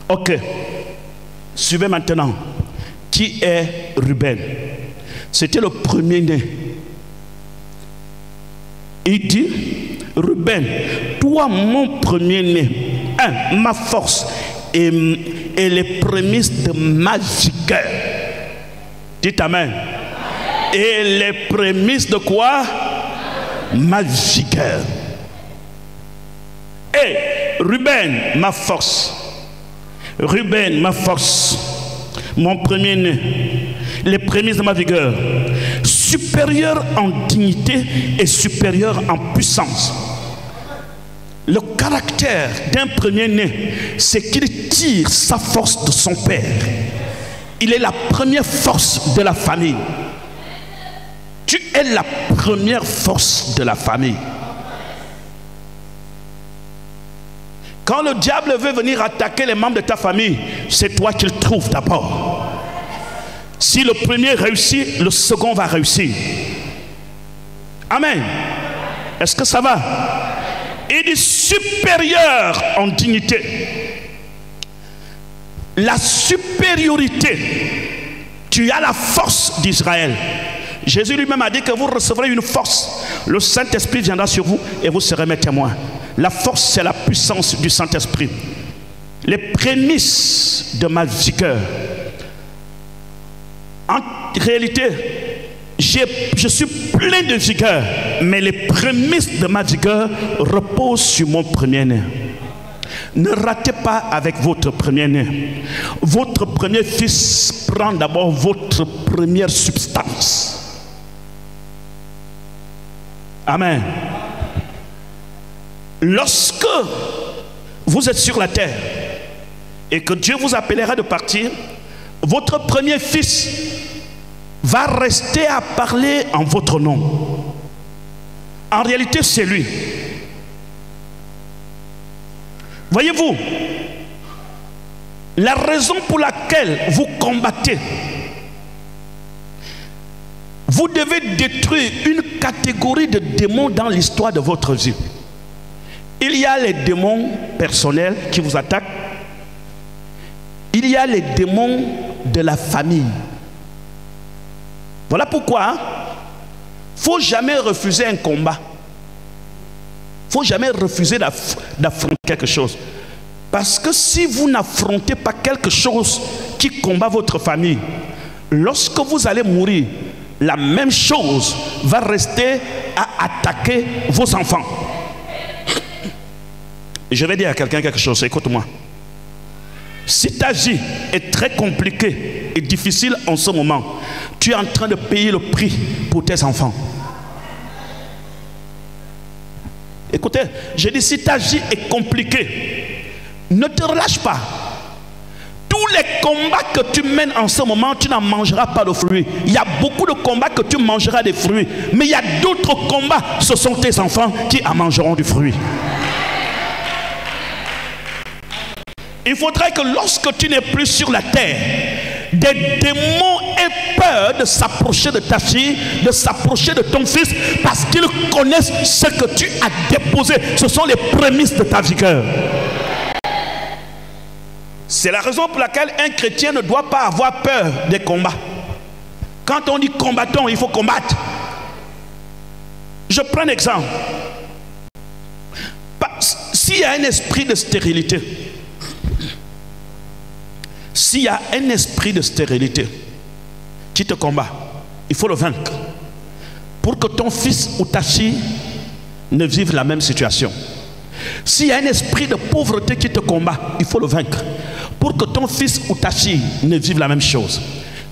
Ok. Suivez maintenant. Qui est Ruben? C'était le premier-né. Il dit, Ruben, toi mon premier-né, ma force et les prémices de ma vigueur. Dites amen. Et les prémices de quoi? Ma vigueur. Et Ruben, ma force. Ruben, ma force. Mon premier-né. Les prémices de ma vigueur. Supérieur en dignité et supérieur en puissance. Le caractère d'un premier-né, c'est qu'il tire sa force de son père. Il est la première force de la famille. Tu es la première force de la famille. Quand le diable veut venir attaquer les membres de ta famille, c'est toi qu'il trouve d'abord. Si le premier réussit, le second va réussir. Amen. Est-ce que ça va? Il dit supérieur en dignité. La supériorité. Tu as la force d'Israël. Jésus lui-même a dit que vous recevrez une force. Le Saint-Esprit viendra sur vous et vous serez mes témoins. La force, c'est la puissance du Saint-Esprit. Les prémices de ma vigueur. En réalité, je suis plein de vigueur, mais les prémices de ma vigueur reposent sur mon premier-né. Ne ratez pas avec votre premier-né. Votre premier fils prend d'abord votre première substance. Amen. Lorsque vous êtes sur la terre et que Dieu vous appellera de partir, votre premier fils va rester à parler en votre nom. En réalité, c'est lui. Voyez-vous, la raison pour laquelle vous combattez, vous devez détruire une catégorie de démons dans l'histoire de votre vie. Il y a les démons personnels qui vous attaquent. Il y a les démons de la famille. Voilà pourquoi il ne faut jamais refuser un combat. Il ne faut jamais refuser d'affronter quelque chose. Parce que si vous n'affrontez pas quelque chose qui combat votre famille, lorsque vous allez mourir, la même chose va rester à attaquer vos enfants. Je vais dire à quelqu'un quelque chose, écoute-moi. Si ta vie est très compliquée et difficile en ce moment, tu es en train de payer le prix pour tes enfants. Écoutez, je dis si ta vie est compliquée, ne te relâche pas. Tous les combats que tu mènes en ce moment, tu n'en mangeras pas de fruits. Il y a beaucoup de combats que tu mangeras des fruits. Mais il y a d'autres combats, ce sont tes enfants qui en mangeront du fruit. Il faudrait que lorsque tu n'es plus sur la terre, des démons aient peur de s'approcher de ta fille, de s'approcher de ton fils, parce qu'ils connaissent ce que tu as déposé. Ce sont les prémices de ta vigueur. C'est la raison pour laquelle un chrétien ne doit pas avoir peur des combats. Quand on dit combattons, il faut combattre. Je prends un exemple. S'il y a un esprit de stérilité, s'il y a un esprit de stérilité qui te combat, il faut le vaincre. Pour que ton fils ou ta fille ne vive la même situation. S'il y a un esprit de pauvreté qui te combat, il faut le vaincre. Pour que ton fils ou ta fille ne vive la même chose.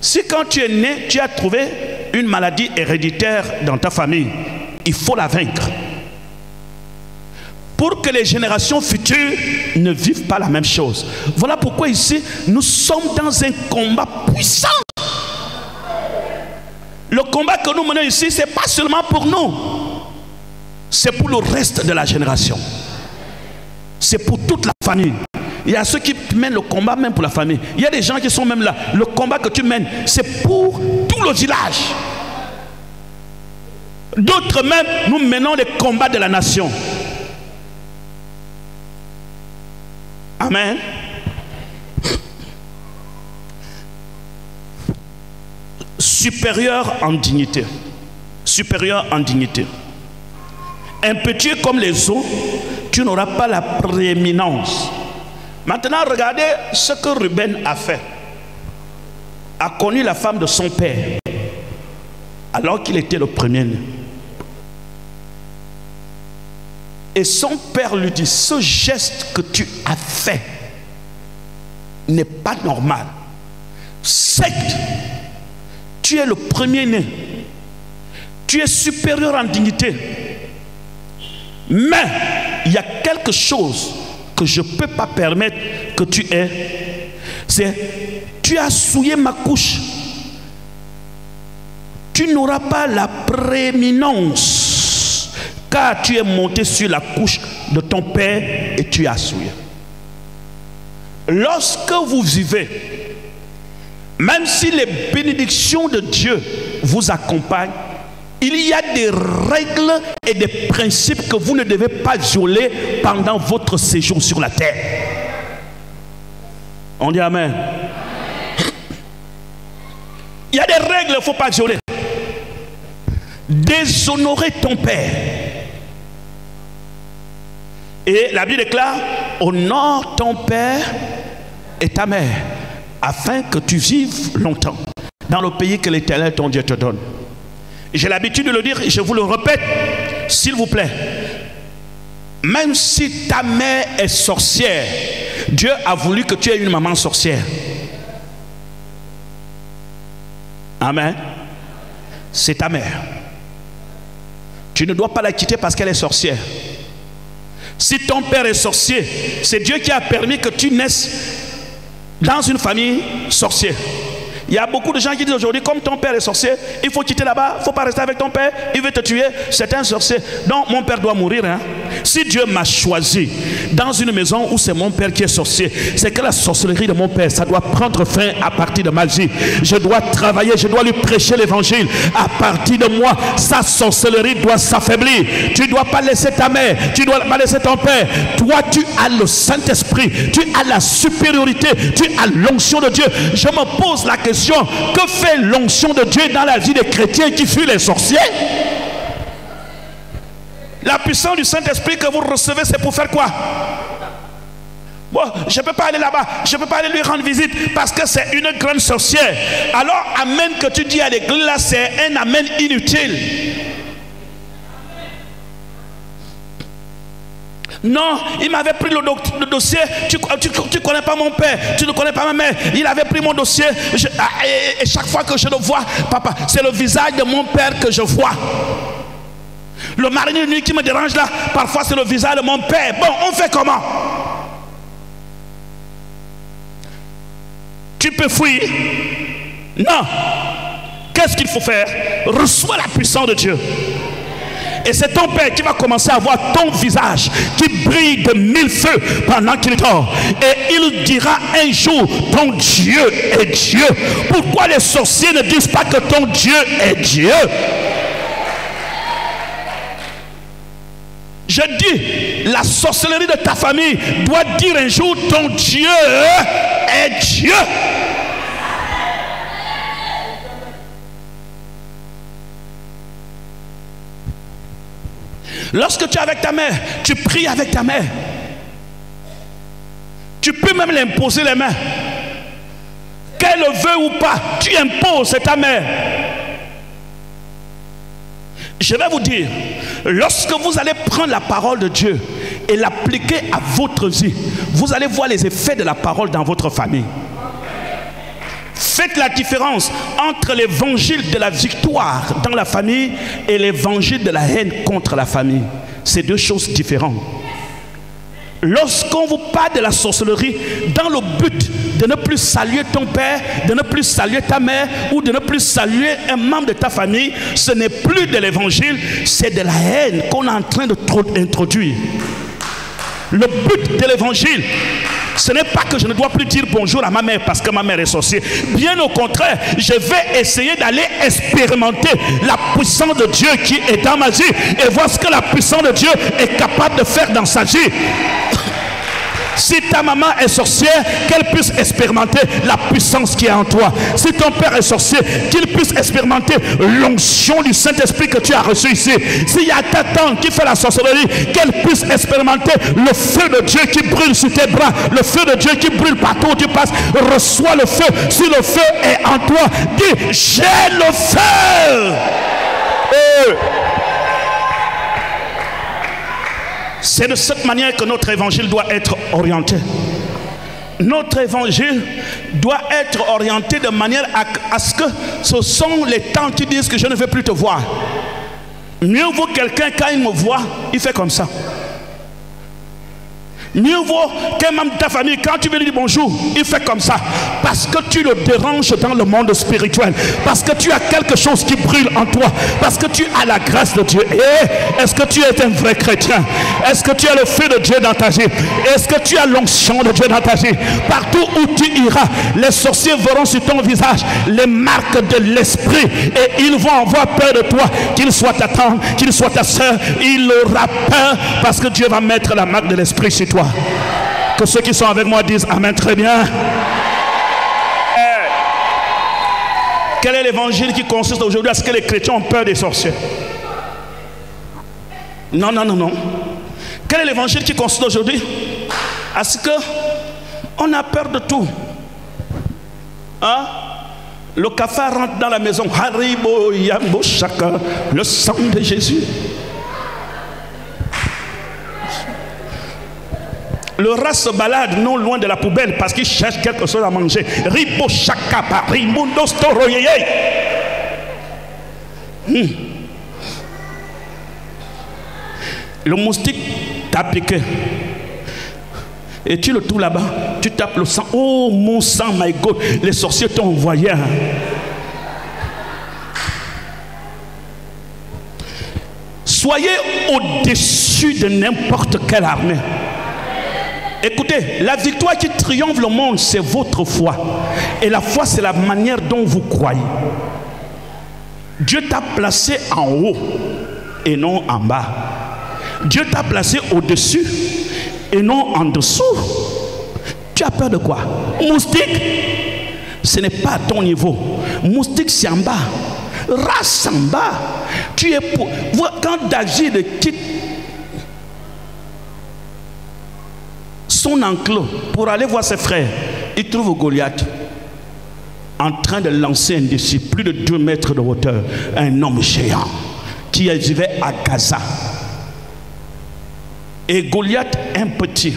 Si quand tu es né, tu as trouvé une maladie héréditaire dans ta famille, il faut la vaincre. Pour que les générations futures ne vivent pas la même chose. Voilà pourquoi ici, nous sommes dans un combat puissant. Le combat que nous menons ici, ce n'est pas seulement pour nous. C'est pour le reste de la génération. C'est pour toute la famille. Il y a ceux qui mènent le combat même pour la famille. Il y a des gens qui sont même là. Le combat que tu mènes, c'est pour tout le village. D'autres même, nous menons les combats de la nation. Amen. Supérieur en dignité. Supérieur en dignité. impétueux comme les eaux, tu n'auras pas la prééminence. Maintenant, regardez ce que Ruben a fait. A connu la femme de son père, alors qu'il était le premier-né. Et son père lui dit, ce geste que tu as fait n'est pas normal. Certes, tu es le premier-né, tu es supérieur en dignité, mais il y a quelque chose que je ne peux pas permettre que tu aies. C'est, tu as souillé ma couche. Tu n'auras pas la prééminence, car tu es monté sur la couche de ton père et tu as souillé. Lorsque vous vivez, même si les bénédictions de Dieu vous accompagnent, il y a des règles et des principes que vous ne devez pas violer pendant votre séjour sur la terre. On dit amen. Il y a des règles qu'il ne faut pas violer. Déshonorer ton père. Et la Bible déclare, honore ton père et ta mère, afin que tu vives longtemps dans le pays que l'Éternel ton Dieu te donne. J'ai l'habitude de le dire et je vous le répète, s'il vous plaît. Même si ta mère est sorcière, Dieu a voulu que tu aies une maman sorcière. Amen. C'est ta mère. Tu ne dois pas la quitter parce qu'elle est sorcière. Si ton père est sorcier, c'est Dieu qui a permis que tu naisses dans une famille sorcière. Il y a beaucoup de gens qui disent aujourd'hui, comme ton père est sorcier, il faut quitter là-bas, il ne faut pas rester avec ton père, il veut te tuer, c'est un sorcier. Donc mon père doit mourir. Hein? Si Dieu m'a choisi dans une maison où c'est mon père qui est sorcier, c'est que la sorcellerie de mon père, ça doit prendre fin à partir de ma vie. Je dois travailler, je dois lui prêcher l'évangile. À partir de moi, sa sorcellerie doit s'affaiblir. Tu ne dois pas laisser ta mère, tu ne dois pas laisser ton père. Toi, tu as le Saint-Esprit, tu as la supériorité, tu as l'onction de Dieu. Je me pose la question, que fait l'onction de Dieu dans la vie des chrétiens qui fuient les sorciers? La puissance du Saint-Esprit que vous recevez, c'est pour faire quoi? Bon, je ne peux pas aller là-bas, je ne peux pas aller lui rendre visite parce que c'est une grande sorcière. Alors, amen que tu dis à l'église, là, c'est un amen inutile. Non, il m'avait pris le dossier. Tu ne connais pas mon père, tu ne connais pas ma mère. Il avait pris mon dossier. Et chaque fois que je le vois, papa, c'est le visage de mon père que je vois. Le mari de nuit qui me dérange là, parfois c'est le visage de mon père. Bon, on fait comment? Tu peux fuir? Non. Qu'est-ce qu'il faut faire? Reçois la puissance de Dieu. Et c'est ton père qui va commencer à voir ton visage qui brille de mille feux pendant qu'il dort. Et il dira un jour, ton Dieu est Dieu. Pourquoi les sorciers ne disent pas que ton Dieu est Dieu? Je dis, la sorcellerie de ta famille doit dire un jour, ton Dieu est Dieu. Lorsque tu es avec ta mère, tu pries avec ta mère. Tu peux même l'imposer les mains. Qu'elle le veut ou pas, tu imposes, c'est ta mère. Je vais vous dire, lorsque vous allez prendre la parole de Dieu et l'appliquer à votre vie, vous allez voir les effets de la parole dans votre famille. Faites la différence entre l'évangile de la victoire dans la famille et l'évangile de la haine contre la famille. C'est deux choses différentes. Lorsqu'on vous parle de la sorcellerie dans le but de ne plus saluer ton père, de ne plus saluer ta mère ou de ne plus saluer un membre de ta famille, ce n'est plus de l'évangile, c'est de la haine qu'on est en train d'introduire. Le but de l'évangile, ce n'est pas que je ne dois plus dire bonjour à ma mère parce que ma mère est sorcière. Bien au contraire, je vais essayer d'aller expérimenter la puissance de Dieu qui est dans ma vie et voir ce que la puissance de Dieu est capable de faire dans sa vie. Si ta maman est sorcière, qu'elle puisse expérimenter la puissance qui est en toi. Si ton père est sorcier, qu'il puisse expérimenter l'onction du Saint-Esprit que tu as reçu ici. S'il y a ta tante qui fait la sorcellerie, qu'elle puisse expérimenter le feu de Dieu qui brûle sur tes bras, le feu de Dieu qui brûle partout où tu passes. Reçois le feu. Si le feu est en toi, dis: j'ai le feu. C'est de cette manière que notre évangile doit être orienté. Notre évangile doit être orienté de manière à ce que ce sont les temps qui disent que je ne veux plus te voir. Mieux vaut quelqu'un, quand il me voit, il fait comme ça. Mieux vaut qu'un membre de ta famille, quand tu veux lui dire bonjour, il fait comme ça. Parce que tu le déranges dans le monde spirituel. Parce que tu as quelque chose qui brûle en toi. Parce que tu as la grâce de Dieu. Et est-ce que tu es un vrai chrétien? Est-ce que tu as le feu de Dieu dans ta vie? Est-ce que tu as l'onction de Dieu dans ta vie? Partout où tu iras, les sorciers verront sur ton visage les marques de l'esprit. Et ils vont avoir peur de toi. Qu'il soit ta tante, qu'il soit ta soeur, il aura peur parce que Dieu va mettre la marque de l'esprit sur toi. Que ceux qui sont avec moi disent amen. Très bien. Quel est l'évangile qui consiste aujourd'hui à ce que les chrétiens ont peur des sorciers? Non, non, non, non. Quel est l'évangile qui consiste aujourd'hui à ce que on a peur de tout? Hein? Le cafard rentre dans la maison. Haribo Yambo Shaka, le sang de Jésus. Le rat se balade non loin de la poubelle parce qu'il cherche quelque chose à manger. Ribo Shaka, Rimundo Storoyeye. Le moustique t'a piqué. Et tu le trouves là-bas. Tu tapes le sang. Oh mon sang, my God. Les sorciers t'ont envoyé. Soyez au-dessus de n'importe quelle armée. Écoutez, la victoire qui triomphe le monde, c'est votre foi. Et la foi, c'est la manière dont vous croyez. Dieu t'a placé en haut et non en bas. Dieu t'a placé au-dessus et non en dessous. Tu as peur de quoi? Moustique, ce n'est pas à ton niveau. Moustique, c'est en bas. Race en bas. Tu es pour... Quand David quitte son enclos pour aller voir ses frères, il trouve Goliath en train de lancer un défi, plus de 2 mètres de hauteur, un homme géant qui vivait à Gaza. Et Goliath, un petit,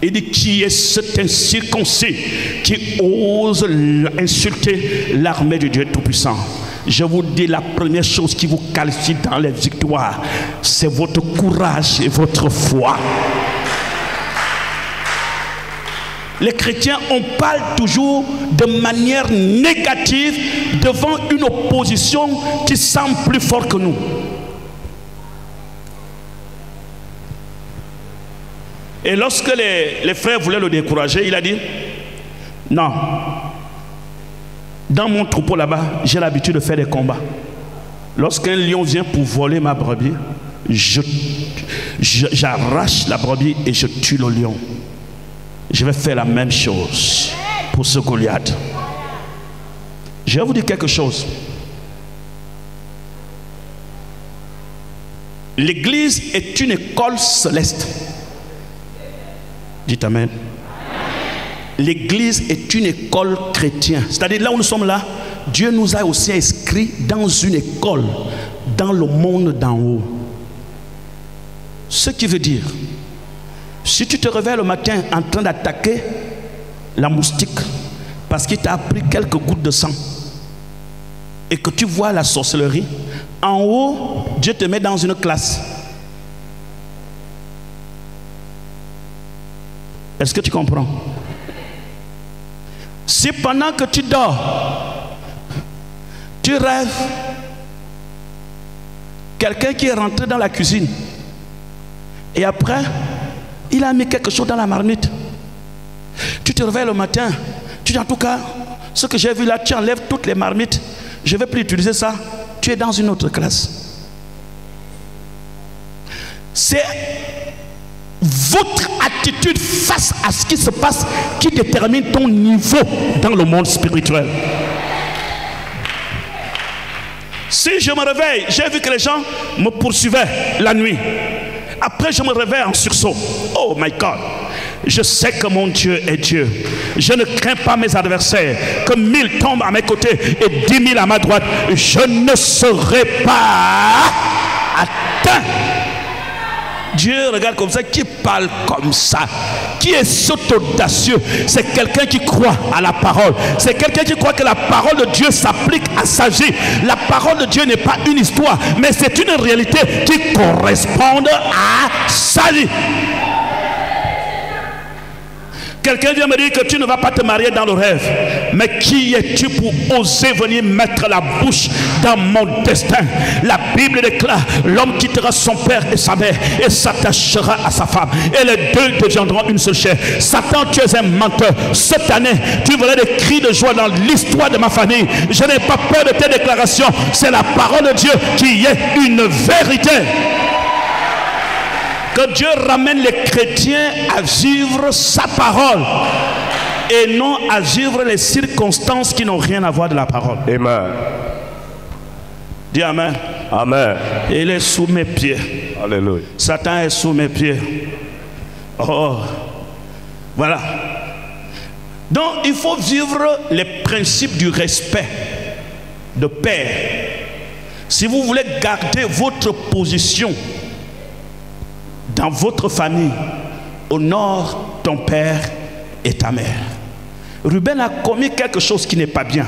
il dit: qui est cet incirconcis qui ose insulter l'armée du Dieu Tout-Puissant? Je vous dis, la première chose qui vous qualifie dans les victoires, c'est votre courage et votre foi. Les chrétiens, on parle toujours de manière négative devant une opposition qui semble plus forte que nous. Et lorsque les frères voulaient le décourager, il a dit: non, dans mon troupeau là-bas, j'ai l'habitude de faire des combats. Lorsqu'un lion vient pour voler ma brebis, j'arrache la brebis et je tue le lion. Je vais faire la même chose pour ce Goliath. Je vais vous dire quelque chose. L'église est une école céleste. Dites amen. L'église est une école chrétienne. C'est-à-dire, là où nous sommes là, Dieu nous a aussi inscrits dans une école, dans le monde d'en haut. Ce qui veut dire, si tu te réveilles le matin en train d'attaquer la moustique parce qu'il t'a pris quelques gouttes de sang et que tu vois la sorcellerie, en haut, Dieu te met dans une classe. Est-ce que tu comprends? Si pendant que tu dors, tu rêves quelqu'un qui est rentré dans la cuisine et après il a mis quelque chose dans la marmite, tu te réveilles le matin, tu dis: en tout cas, ce que j'ai vu là, tu enlèves toutes les marmites, je ne vais plus utiliser ça. Tu es dans une autre classe. C'est votre attitude face à ce qui se passe qui détermine ton niveau dans le monde spirituel. Si je me réveille, j'ai vu que les gens me poursuivaient la nuit. Après, je me réveille en sursaut. Oh my God! Je sais que mon Dieu est Dieu. Je ne crains pas mes adversaires. Que 1000 tombent à mes côtés et 10 000 à ma droite. Je ne serai pas atteint. Dieu regarde comme ça, qui parle comme ça, qui est cet audacieux. C'est quelqu'un qui croit à la parole. C'est quelqu'un qui croit que la parole de Dieu s'applique à sa vie. La parole de Dieu n'est pas une histoire, mais c'est une réalité qui correspond à sa vie. Quelqu'un vient me dire que tu ne vas pas te marier dans le rêve. Mais qui es-tu pour oser venir mettre la bouche dans mon destin? La Bible déclare, l'homme quittera son père et sa mère et s'attachera à sa femme. Et les deux deviendront une seule chair. Satan, tu es un menteur. Cette année, tu verras des cris de joie dans l'histoire de ma famille. Je n'ai pas peur de tes déclarations. C'est la parole de Dieu qui est une vérité. Que Dieu ramène les chrétiens à vivre sa parole et non à vivre les circonstances qui n'ont rien à voir de la parole. Amen. Dis amen. Amen. Il est sous mes pieds. Alléluia. Satan est sous mes pieds. Oh, voilà. Donc il faut vivre les principes du respect de père. Si vous voulez garder votre position dans votre famille, honore ton père et ta mère. Ruben a commis quelque chose qui n'est pas bien.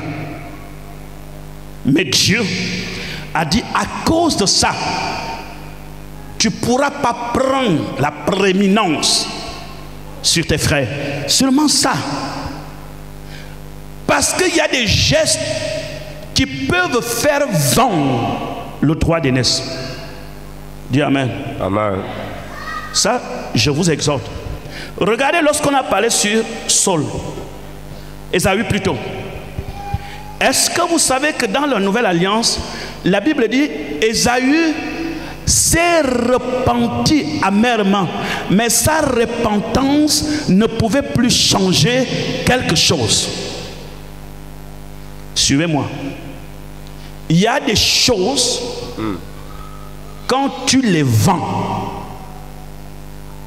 Mais Dieu a dit, à cause de ça, tu ne pourras pas prendre la prééminence sur tes frères. Seulement ça. Parce qu'il y a des gestes qui peuvent faire vendre le droit d'aînesse. Dis amen. Amen. Ça, je vous exhorte. Regardez lorsqu'on a parlé sur Saul, Ésaü plutôt. Est-ce que vous savez que dans la Nouvelle Alliance, la Bible dit, Ésaü s'est repenti amèrement, mais sa repentance ne pouvait plus changer quelque chose. Suivez-moi. Il y a des choses, quand tu les vends,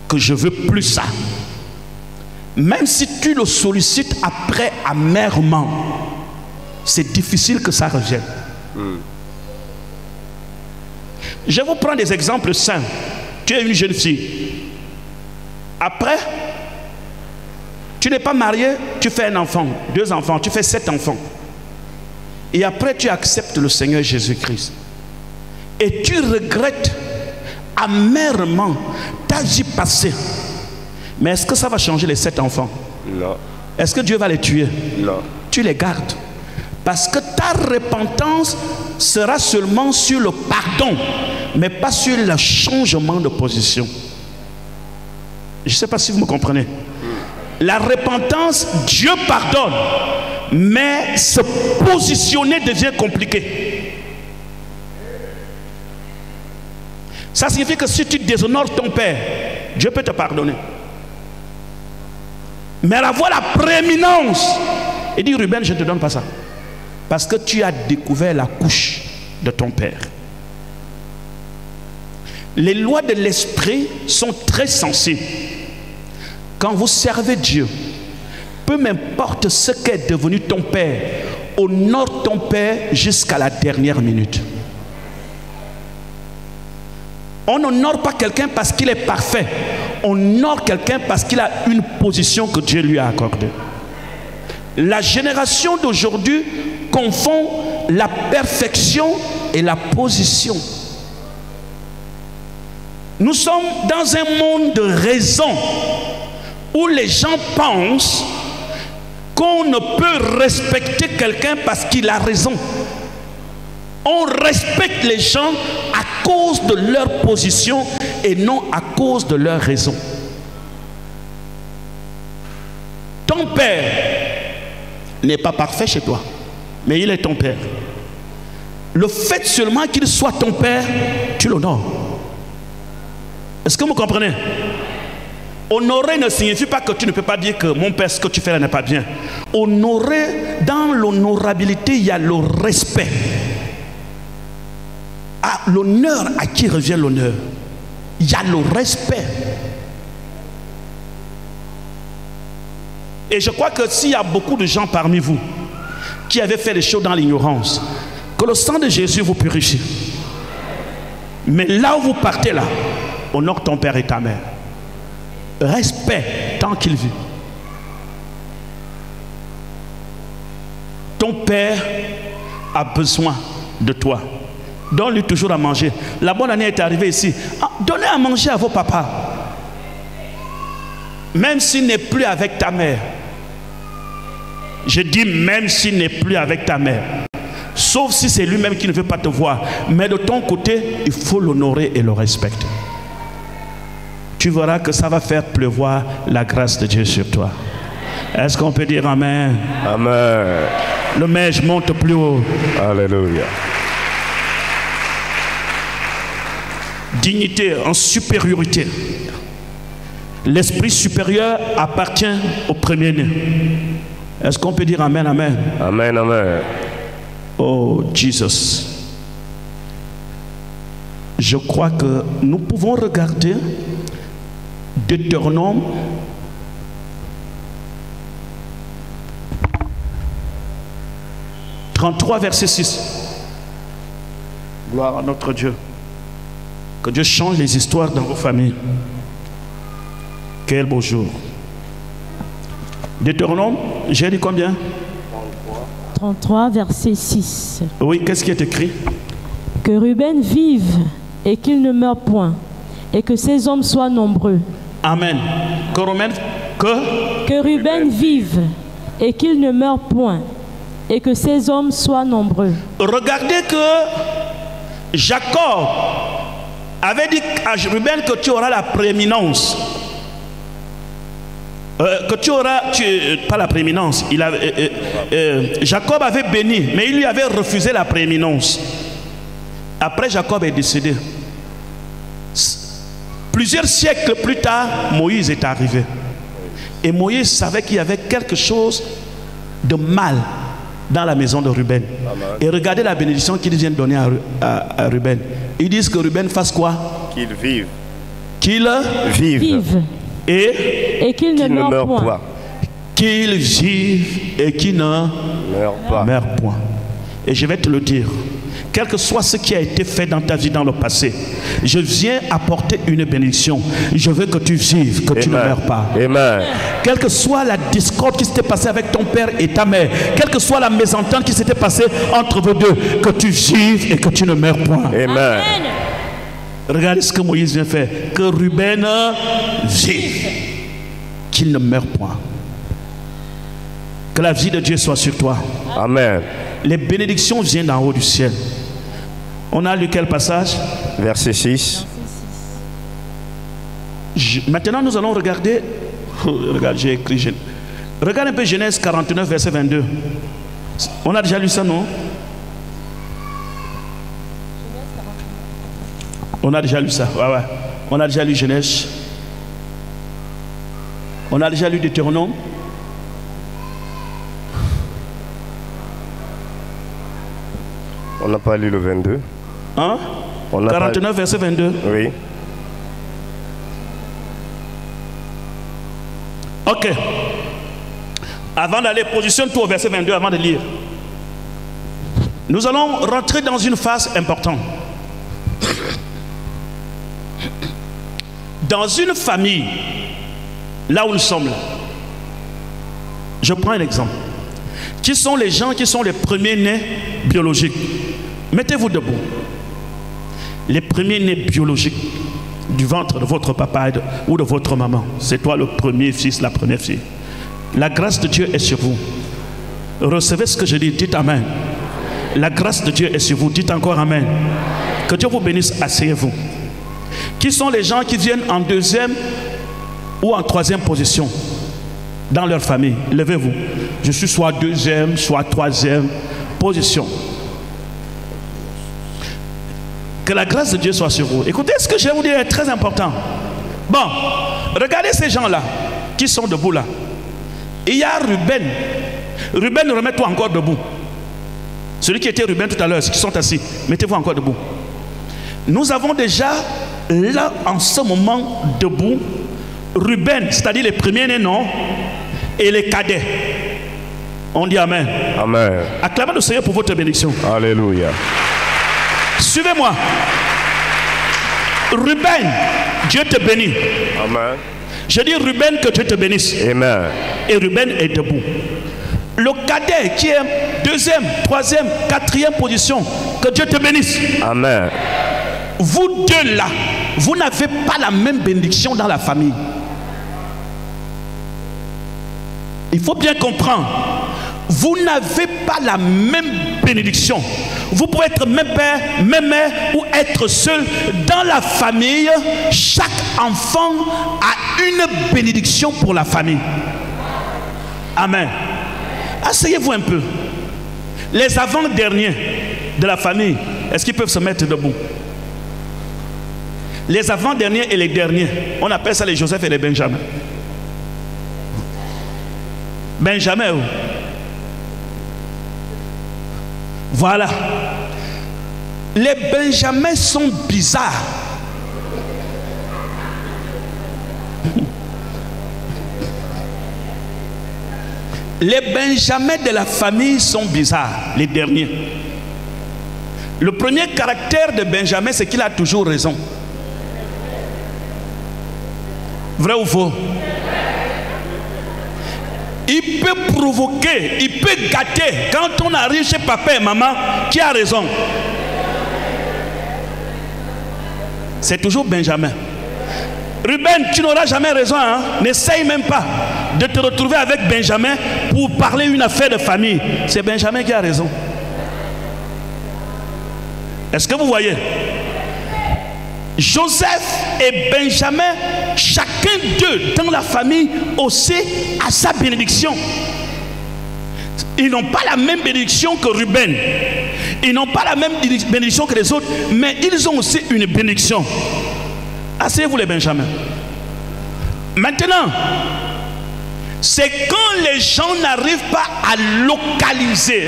que je veux plus ça. Même si tu le sollicites après amèrement, c'est difficile que ça revienne. Je vous prends des exemples simples. Tu es une jeune fille. Après, tu n'es pas marié, tu fais un enfant, 2 enfants, tu fais 7 enfants. Et après, tu acceptes le Seigneur Jésus-Christ. Et tu regrettes amèrement ta vie passée. Mais est-ce que ça va changer les 7 enfants? Non. Est-ce que Dieu va les tuer? Non. Tu les gardes. Parce que ta repentance sera seulement sur le pardon, mais pas sur le changement de position. Je ne sais pas si vous me comprenez. La repentance, Dieu pardonne, mais se positionner devient compliqué. Ça signifie que si tu déshonores ton père, Dieu peut te pardonner. Mais avoir la prééminence, il dit, Ruben, je ne te donne pas ça. Parce que tu as découvert la couche de ton père. Les lois de l'esprit sont très sensibles. Quand vous servez Dieu, peu m'importe ce qu'est devenu ton père, honore ton père jusqu'à la dernière minute. On n'honore pas quelqu'un parce qu'il est parfait. On honore quelqu'un parce qu'il a une position que Dieu lui a accordée. La génération d'aujourd'hui confond la perfection et la position. Nous sommes dans un monde de raison où les gens pensent qu'on ne peut respecter quelqu'un parce qu'il a raison. On respecte les gens à cause de leur position et non à cause de leur raison. Ton père n'est pas parfait chez toi, mais il est ton père. Le fait seulement qu'il soit ton père, tu l'honores. Est-ce que vous comprenez? Honorer ne signifie pas que tu ne peux pas dire que mon père, ce que tu fais là n'est pas bien. Honorer, dans l'honorabilité, il y a le respect. Ah, l'honneur, à qui revient l'honneur? Il y a le respect. Et je crois que s'il y a beaucoup de gens parmi vous qui avaient fait les choses dans l'ignorance, que le sang de Jésus vous purifie. Mais là où vous partez là, honore ton père et ta mère. Respect tant qu'il vit. Ton père a besoin de toi. Donne-lui toujours à manger. La bonne année est arrivée ici. Donnez à manger à vos papas. Même s'il n'est plus avec ta mère. Je dis même s'il n'est plus avec ta mère. Sauf si c'est lui-même qui ne veut pas te voir. Mais de ton côté, il faut l'honorer et le respecter. Tu verras que ça va faire pleuvoir la grâce de Dieu sur toi. Est-ce qu'on peut dire Amen? Amen. Le mèche monte plus haut. Alléluia. Dignité en supériorité. L'esprit supérieur appartient au premier-né. Est-ce qu'on peut dire Amen, Amen? Amen, amen. Oh, Jesus. Je crois que nous pouvons regarder Deutéronome 33, verset 6. Gloire à notre Dieu. Que Dieu change les histoires dans vos familles. Quel beau jour. Deutéronome, j'ai dit combien? 33, verset 6. Oui, qu'est-ce qui est écrit? Que Ruben vive et qu'il ne meure point, et que ses hommes soient nombreux. Amen. Que Ruben vive et qu'il ne meure point, et que ses hommes soient nombreux. Regardez que Jacob avait dit à Ruben que tu auras la prééminence. Que tu auras, pas la prééminence. Jacob avait béni, mais il lui avait refusé la prééminence. Après, Jacob est décédé. Plusieurs siècles plus tard, Moïse est arrivé. Et Moïse savait qu'il y avait quelque chose de mal dans la maison de Ruben. Et regardez la bénédiction qu'ils viennent donner à Ruben. Ils disent que Ruben fasse quoi? Qu'il vive. Qu'il vive. Et qu'il ne meure point. Qu'il vive et qu'il ne meure point. Et je vais te le dire. Quel que soit ce qui a été fait dans ta vie dans le passé, je viens apporter une bénédiction. Je veux que tu vives, que tu ne meurs pas. Amen. Quelle que soit la discorde qui s'était passée avec ton père et ta mère, quelle que soit la mésentente qui s'était passée entre vous deux, que tu vives et que tu ne meurs point. Amen. Regardez ce que Moïse vient faire. Que Ruben vive, qu'il ne meure point. Que la vie de Dieu soit sur toi. Amen. Les bénédictions viennent d'en haut du ciel. On a lu quel passage? Verset 6. Maintenant, nous allons regarder. Regarde, j'ai écrit. Regarde un peu Genèse 49, verset 22. On a déjà lu ça, non? On a déjà lu ça. Ouais, ouais. On a déjà lu Genèse. On a déjà lu Deutéronome. On n'a pas lu le 22. Hein? 49, verset 22. Oui. Ok. Avant d'aller, positionne-toi au verset 22 avant de lire. Nous allons rentrer dans une phase importante. Dans une famille, là où nous sommes là, je prends un exemple. Qui sont les gens qui sont les premiers-nés biologiques? Mettez-vous debout. Les premiers-nés biologiques du ventre de votre papa ou de votre maman. C'est toi le premier fils, la première fille. La grâce de Dieu est sur vous. Recevez ce que je dis, dites Amen. La grâce de Dieu est sur vous, dites encore Amen. Que Dieu vous bénisse, asseyez-vous. Qui sont les gens qui viennent en deuxième ou en troisième position dans leur famille? Levez-vous. Je suis soit deuxième, soit troisième position. Que la grâce de Dieu soit sur vous. Écoutez, ce que je vais vous dire est très important. Bon, regardez ces gens-là qui sont debout là. Il y a Ruben. Ruben, remets-toi encore debout. Celui qui était Ruben tout à l'heure, ceux qui sont assis, mettez-vous encore debout. Nous avons déjà là en ce moment debout Ruben, c'est-à-dire les premiers-nés, non, et les cadets. On dit Amen. Amen. Acclamez le Seigneur pour votre bénédiction. Alléluia. Suivez-moi. Ruben, Dieu te bénit. Amen. Je dis Ruben, que Dieu te bénisse. Amen. Et Ruben est debout. Le cadet qui est deuxième, troisième, quatrième position, que Dieu te bénisse. Amen. Vous deux là, vous n'avez pas la même bénédiction dans la famille. Il faut bien comprendre. Vous n'avez pas la même bénédiction. Vous pouvez être même père, même mère ou être seul. Dans la famille, chaque enfant a une bénédiction pour la famille. Amen. Asseyez-vous un peu. Les avant-derniers de la famille, est-ce qu'ils peuvent se mettre debout? Les avant-derniers et les derniers, on appelle ça les Joseph et les Benjamin. Benjamin, où? Voilà. Les Benjamins sont bizarres. Les Benjamins de la famille sont bizarres, les derniers. Le premier caractère de Benjamin, c'est qu'il a toujours raison. Vrai ou faux? Il peut provoquer, il peut gâter quand on arrive chez papa et maman qui a raison. C'est toujours Benjamin. Ruben, tu n'auras jamais raison, hein? N'essaye même pas de te retrouver avec Benjamin pour parler une affaire de famille. C'est Benjamin qui a raison. Est-ce que vous voyez? Joseph et Benjamin, chacun d'eux dans la famille aussi a sa bénédiction. Ils n'ont pas la même bénédiction que Ruben. Ils n'ont pas la même bénédiction que les autres, mais ils ont aussi une bénédiction. Asseyez-vous les Benjamins. Maintenant, c'est quand les gens n'arrivent pas à localiser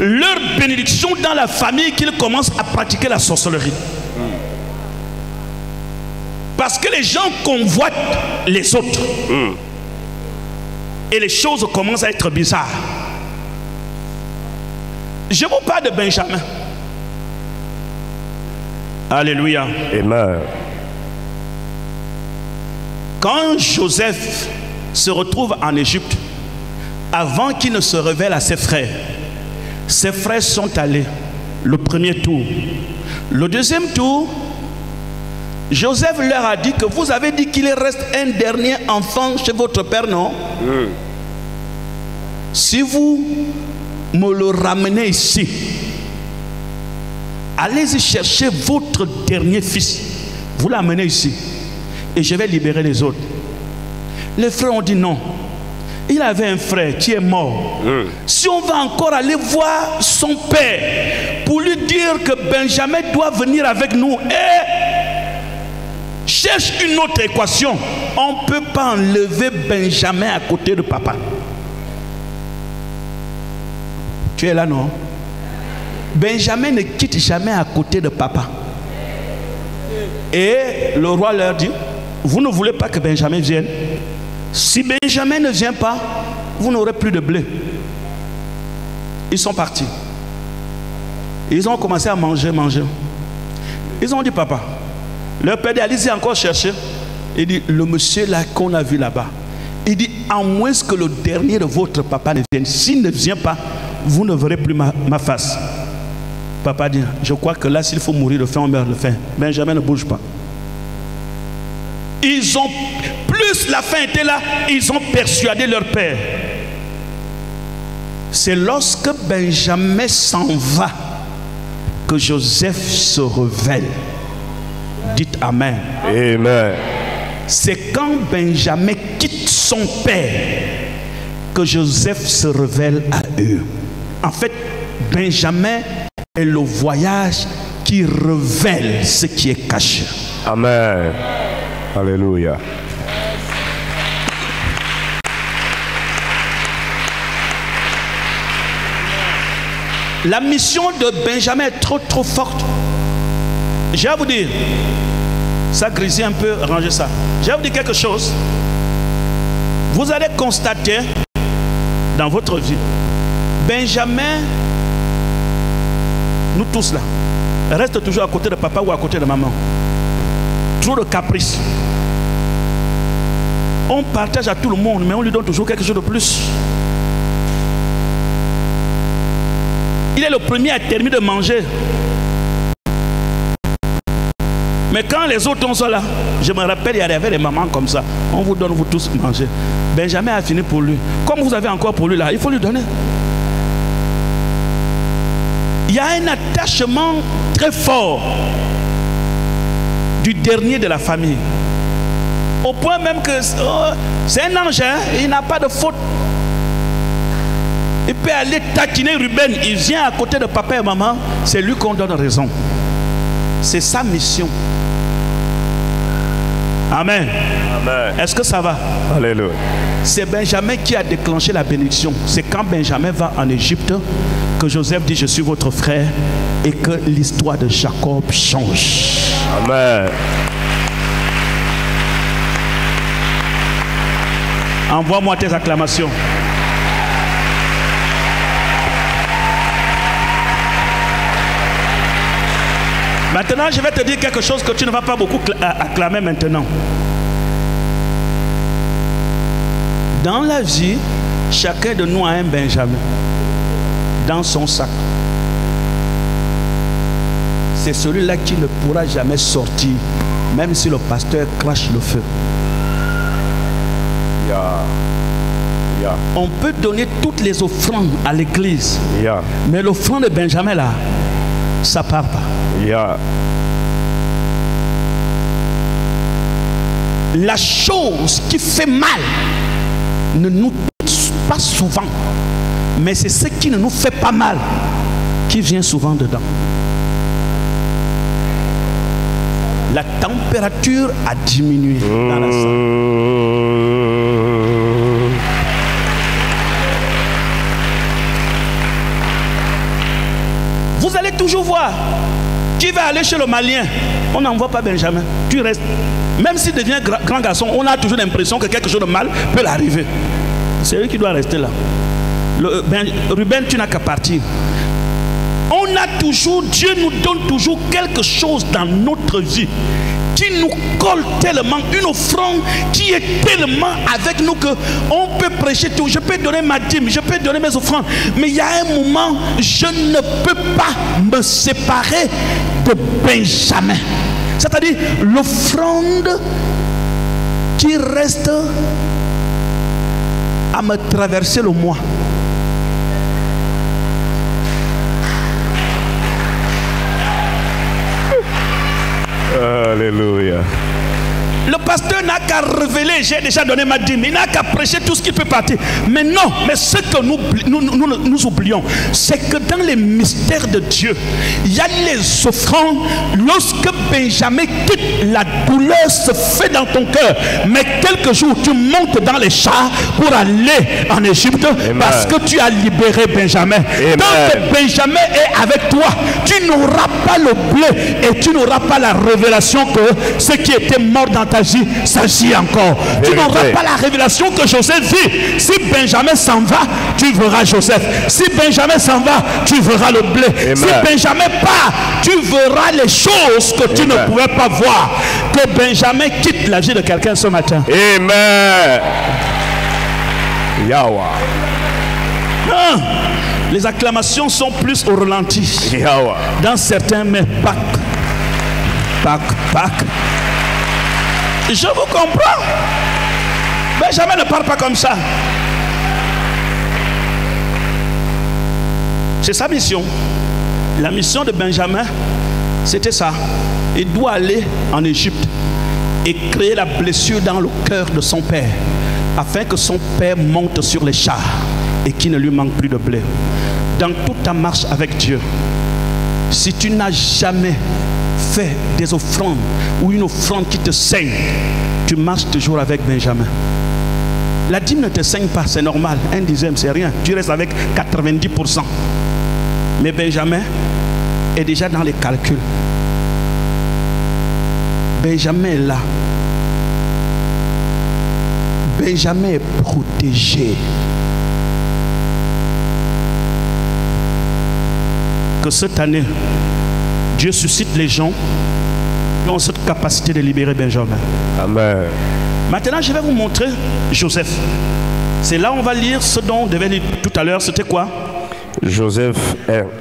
leur bénédiction dans la famille qu'ils commencent à pratiquer la sorcellerie. Parce que les gens convoitent les autres. Et les choses commencent à être bizarres. Je vous parle de Benjamin. Alléluia. Amen. Quand Joseph se retrouve en Égypte, avant qu'il ne se révèle à ses frères sont allés le premier tour. Le deuxième tour, Joseph leur a dit que vous avez dit qu'il reste un dernier enfant chez votre père, non? Si vous me le ramenez ici, allez-y chercher votre dernier fils. Vous l'amenez ici. Et je vais libérer les autres. Les frères ont dit non. Il avait un frère qui est mort. Si on va encore aller voir son père pour lui dire que Benjamin doit venir avec nous et cherche une autre équation, on ne peut pas enlever Benjamin à côté de papa. Tu es là, non? Benjamin ne quitte jamais à côté de papa. Et le roi leur dit, vous ne voulez pas que Benjamin vienne? Si Benjamin ne vient pas, vous n'aurez plus de blé. Ils sont partis. Ils ont commencé à manger. Ils ont dit, papa, leur père dit, allez-y encore chercher. Il dit, le monsieur là qu'on a vu là-bas, il dit, à moins que le dernier de votre papa ne vienne. S'il ne vient pas, vous ne verrez plus ma face. Papa dit, je crois que là, s'il faut mourir de faim, on meurt de faim. Benjamin ne bouge pas. Ils ont, plus la faim était là, ils ont persuadé leur père. C'est lorsque Benjamin s'en va que Joseph se révèle. Dites Amen. Amen. C'est quand Benjamin quitte son père que Joseph se révèle à eux. En fait, Benjamin est le voyage qui révèle ce qui est caché. Amen. Alléluia. La mission de Benjamin est trop forte. Je vais vous dire, ça grésille un peu, rangez ça. Je vais vous dire quelque chose. Vous allez constater dans votre vie, Benjamin, nous tous là, reste toujours à côté de papa ou à côté de maman. Trop de caprice. On partage à tout le monde, mais on lui donne toujours quelque chose de plus. Il est le premier à terminer de manger. Mais quand les autres sont là, je me rappelle, il y avait des mamans comme ça. On vous donne, vous tous manger. Benjamin a fini pour lui. Comme vous avez encore pour lui là, il faut lui donner. Il y a un attachement très fort du dernier de la famille. Au point même que c'est un ange, hein, il n'a pas de faute. Il peut aller taquiner Ruben, il vient à côté de papa et maman, c'est lui qu'on donne raison. C'est sa mission. Amen. Amen. Est-ce que ça va? Alléluia. C'est Benjamin qui a déclenché la bénédiction. C'est quand Benjamin va en Égypte que Joseph dit: je suis votre frère, et que l'histoire de Jacob change. Amen. Envoie-moi tes acclamations. Maintenant, je vais te dire quelque chose que tu ne vas pas beaucoup acclamer maintenant. Dans la vie, chacun de nous a un Benjamin dans son sac. C'est celui-là qui ne pourra jamais sortir, même si le pasteur crache le feu. On peut donner toutes les offrandes à l'église, mais l'offrande de Benjamin là, ça part pas. La chose qui fait mal ne nous touche pas souvent, mais c'est ce qui ne nous fait pas mal qui vient souvent dedans. La température a diminué dans la salle. Vous allez toujours voir qui va aller chez le Malien. On n'envoie pas Benjamin. Tu restes. Même s'il devient grand garçon, on a toujours l'impression que quelque chose de mal peut l'arriver. C'est lui qui doit rester là. Ruben, tu n'as qu'à partir. On a toujours, Dieu nous donne toujours quelque chose dans notre vie qui nous colle tellement, une offrande qui est tellement avec nous que on peut prêcher tout. Je peux donner ma dîme, je peux donner mes offrandes, mais il y a un moment, je ne peux pas me séparer de Benjamin. C'est-à-dire l'offrande qui reste à me traverser le mois. Alléluia. Le pasteur n'a qu'à révéler, j'ai déjà donné ma dîme, il n'a qu'à prêcher tout ce qui peut partir. Mais non, mais ce que nous oublions, c'est que dans les mystères de Dieu, il y a les offrandes. Lorsque Benjamin quitte, la douleur se fait dans ton cœur. Mais quelques jours, tu montes dans les chars pour aller en Égypte. Amen. Parce que tu as libéré Benjamin. Amen. Tant que Benjamin est avec toi, tu n'auras pas le blé et tu n'auras pas la révélation que ce qui était mort dans ta vie s'agit encore. Tu n'auras pas la révélation que Joseph vit. Si Benjamin s'en va, tu verras Joseph. Si Benjamin s'en va, tu verras le blé. Amen. Si Benjamin part, tu verras les choses que tu ne pouvais pas voir. Que Benjamin quitte la vie de quelqu'un ce matin. Amen. Yahweh. Non. Les acclamations sont plus au ralenti. Yahweh. Dans certains, mais Pâques. Je vous comprends. Benjamin ne parle pas comme ça. C'est sa mission. La mission de Benjamin, c'était ça. Il doit aller en Égypte et créer la blessure dans le cœur de son père, afin que son père monte sur les chars et qu'il ne lui manque plus de blé. Dans toute ta marche avec Dieu, si tu n'as jamais fais des offrandes ou une offrande qui te saigne, tu marches toujours avec Benjamin. La dîme ne te saigne pas, c'est normal. 1/10, c'est rien. Tu restes avec 90%. Mais Benjamin est déjà dans les calculs. Benjamin est là. Benjamin est protégé. Que cette année, Dieu suscite les gens qui ont cette capacité de libérer Benjamin. Amen. Maintenant, je vais vous montrer Joseph. C'est là où on va lire ce dont on devait lire tout à l'heure. C'était quoi? Joseph,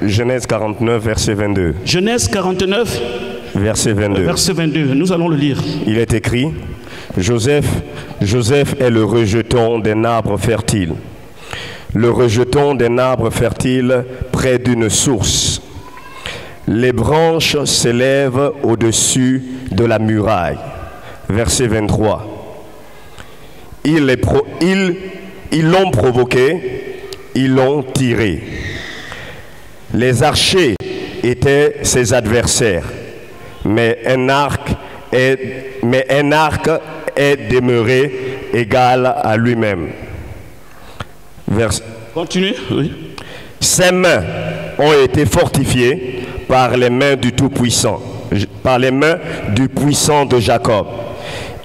Genèse 49, verset 22. Genèse 49, verset 22. Verset 22. Nous allons le lire. Il est écrit, Joseph est le rejeton d'un arbre fertile. Le rejeton d'un arbre fertile près d'une source. Les branches s'élèvent au-dessus de la muraille. Verset 23. Ils l'ont provoqué, ils l'ont tiré. Les archers étaient ses adversaires, mais un arc est demeuré égal à lui-même. Continue, oui. Ses mains ont été fortifiées par les mains du Tout-Puissant, par les mains du Puissant de Jacob.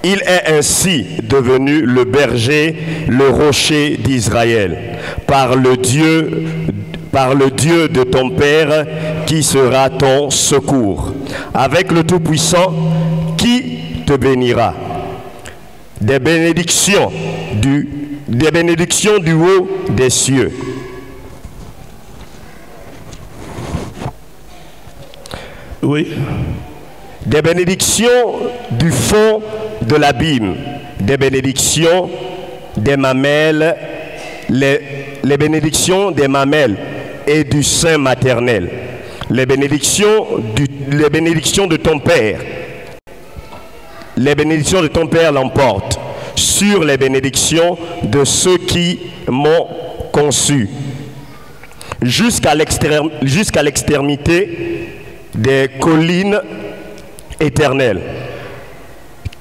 Il est ainsi devenu le berger, le rocher d'Israël, par le Dieu de ton Père qui sera ton secours. Avec le Tout-Puissant qui te bénira. Des bénédictions du haut des cieux. Oui. Des bénédictions du fond de l'abîme, des bénédictions des mamelles, les bénédictions des mamelles et du sein maternel, les bénédictions de ton Père. Les bénédictions de ton Père l'emportent sur les bénédictions de ceux qui m'ont conçu, jusqu'à l'extrémité des collines éternelles.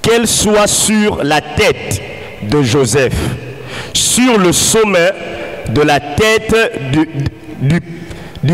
Qu'elle soit sur la tête de Joseph, sur le sommet de la tête du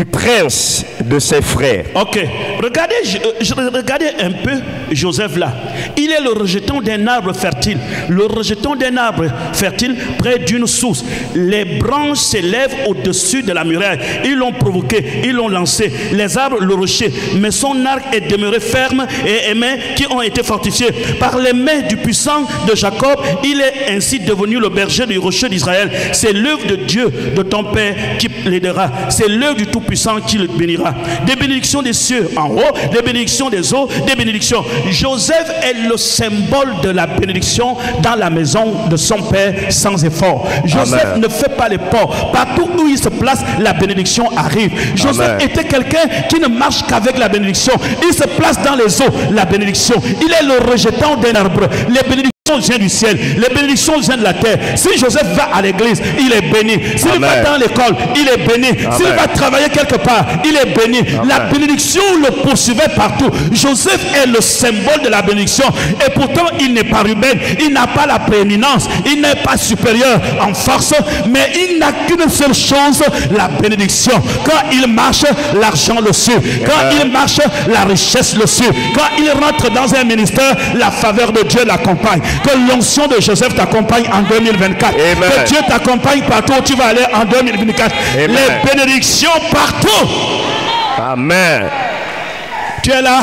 prince de ses frères. Ok, regardez un peu Joseph là. Il est le rejeton d'un arbre fertile. Le rejeton d'un arbre fertile près d'une source. Les branches s'élèvent au-dessus de la muraille. Ils l'ont provoqué, ils l'ont lancé. Les arbres, le rocher. Mais son arc est demeuré ferme et les mains qui ont été fortifiées. Par les mains du puissant de Jacob, il est ainsi devenu le berger du rocher d'Israël. C'est l'œuvre de Dieu, de ton Père, qui l'aidera. C'est l'œuvre du Tout-Puissant qui le bénira. Des bénédictions des cieux en haut, des bénédictions des eaux, des bénédictions. Joseph est le symbole de la bénédiction dans la maison de son Père sans effort. Joseph Amen. Ne fait pas les ports. Partout où il se place, la bénédiction arrive. Joseph Amen. Était quelqu'un qui ne marche qu'avec la bénédiction. Il se place dans les eaux, la bénédiction. Il est le rejeton d'un arbre. Les bénédictions viennent du ciel, les bénédictions viennent de la terre. Si Joseph va à l'église, il est béni. S'il va dans l'école, il est béni. S'il va travailler quelque part, il est béni. Amen. La bénédiction le poursuivait partout. Joseph est le symbole de la bénédiction. Et pourtant, il n'est pas Ruben. Il n'a pas la prééminence. Il n'est pas supérieur en force. Mais il n'a qu'une seule chose, la bénédiction. Quand il marche, l'argent le suit. Quand il marche, la richesse le suit. Quand il rentre dans un ministère, la faveur de Dieu l'accompagne. Que l'onction de Joseph t'accompagne en 2024. Amen. Que Dieu t'accompagne partout où tu vas aller en 2024. Amen. Les bénédictions partout. Amen. Tu es là?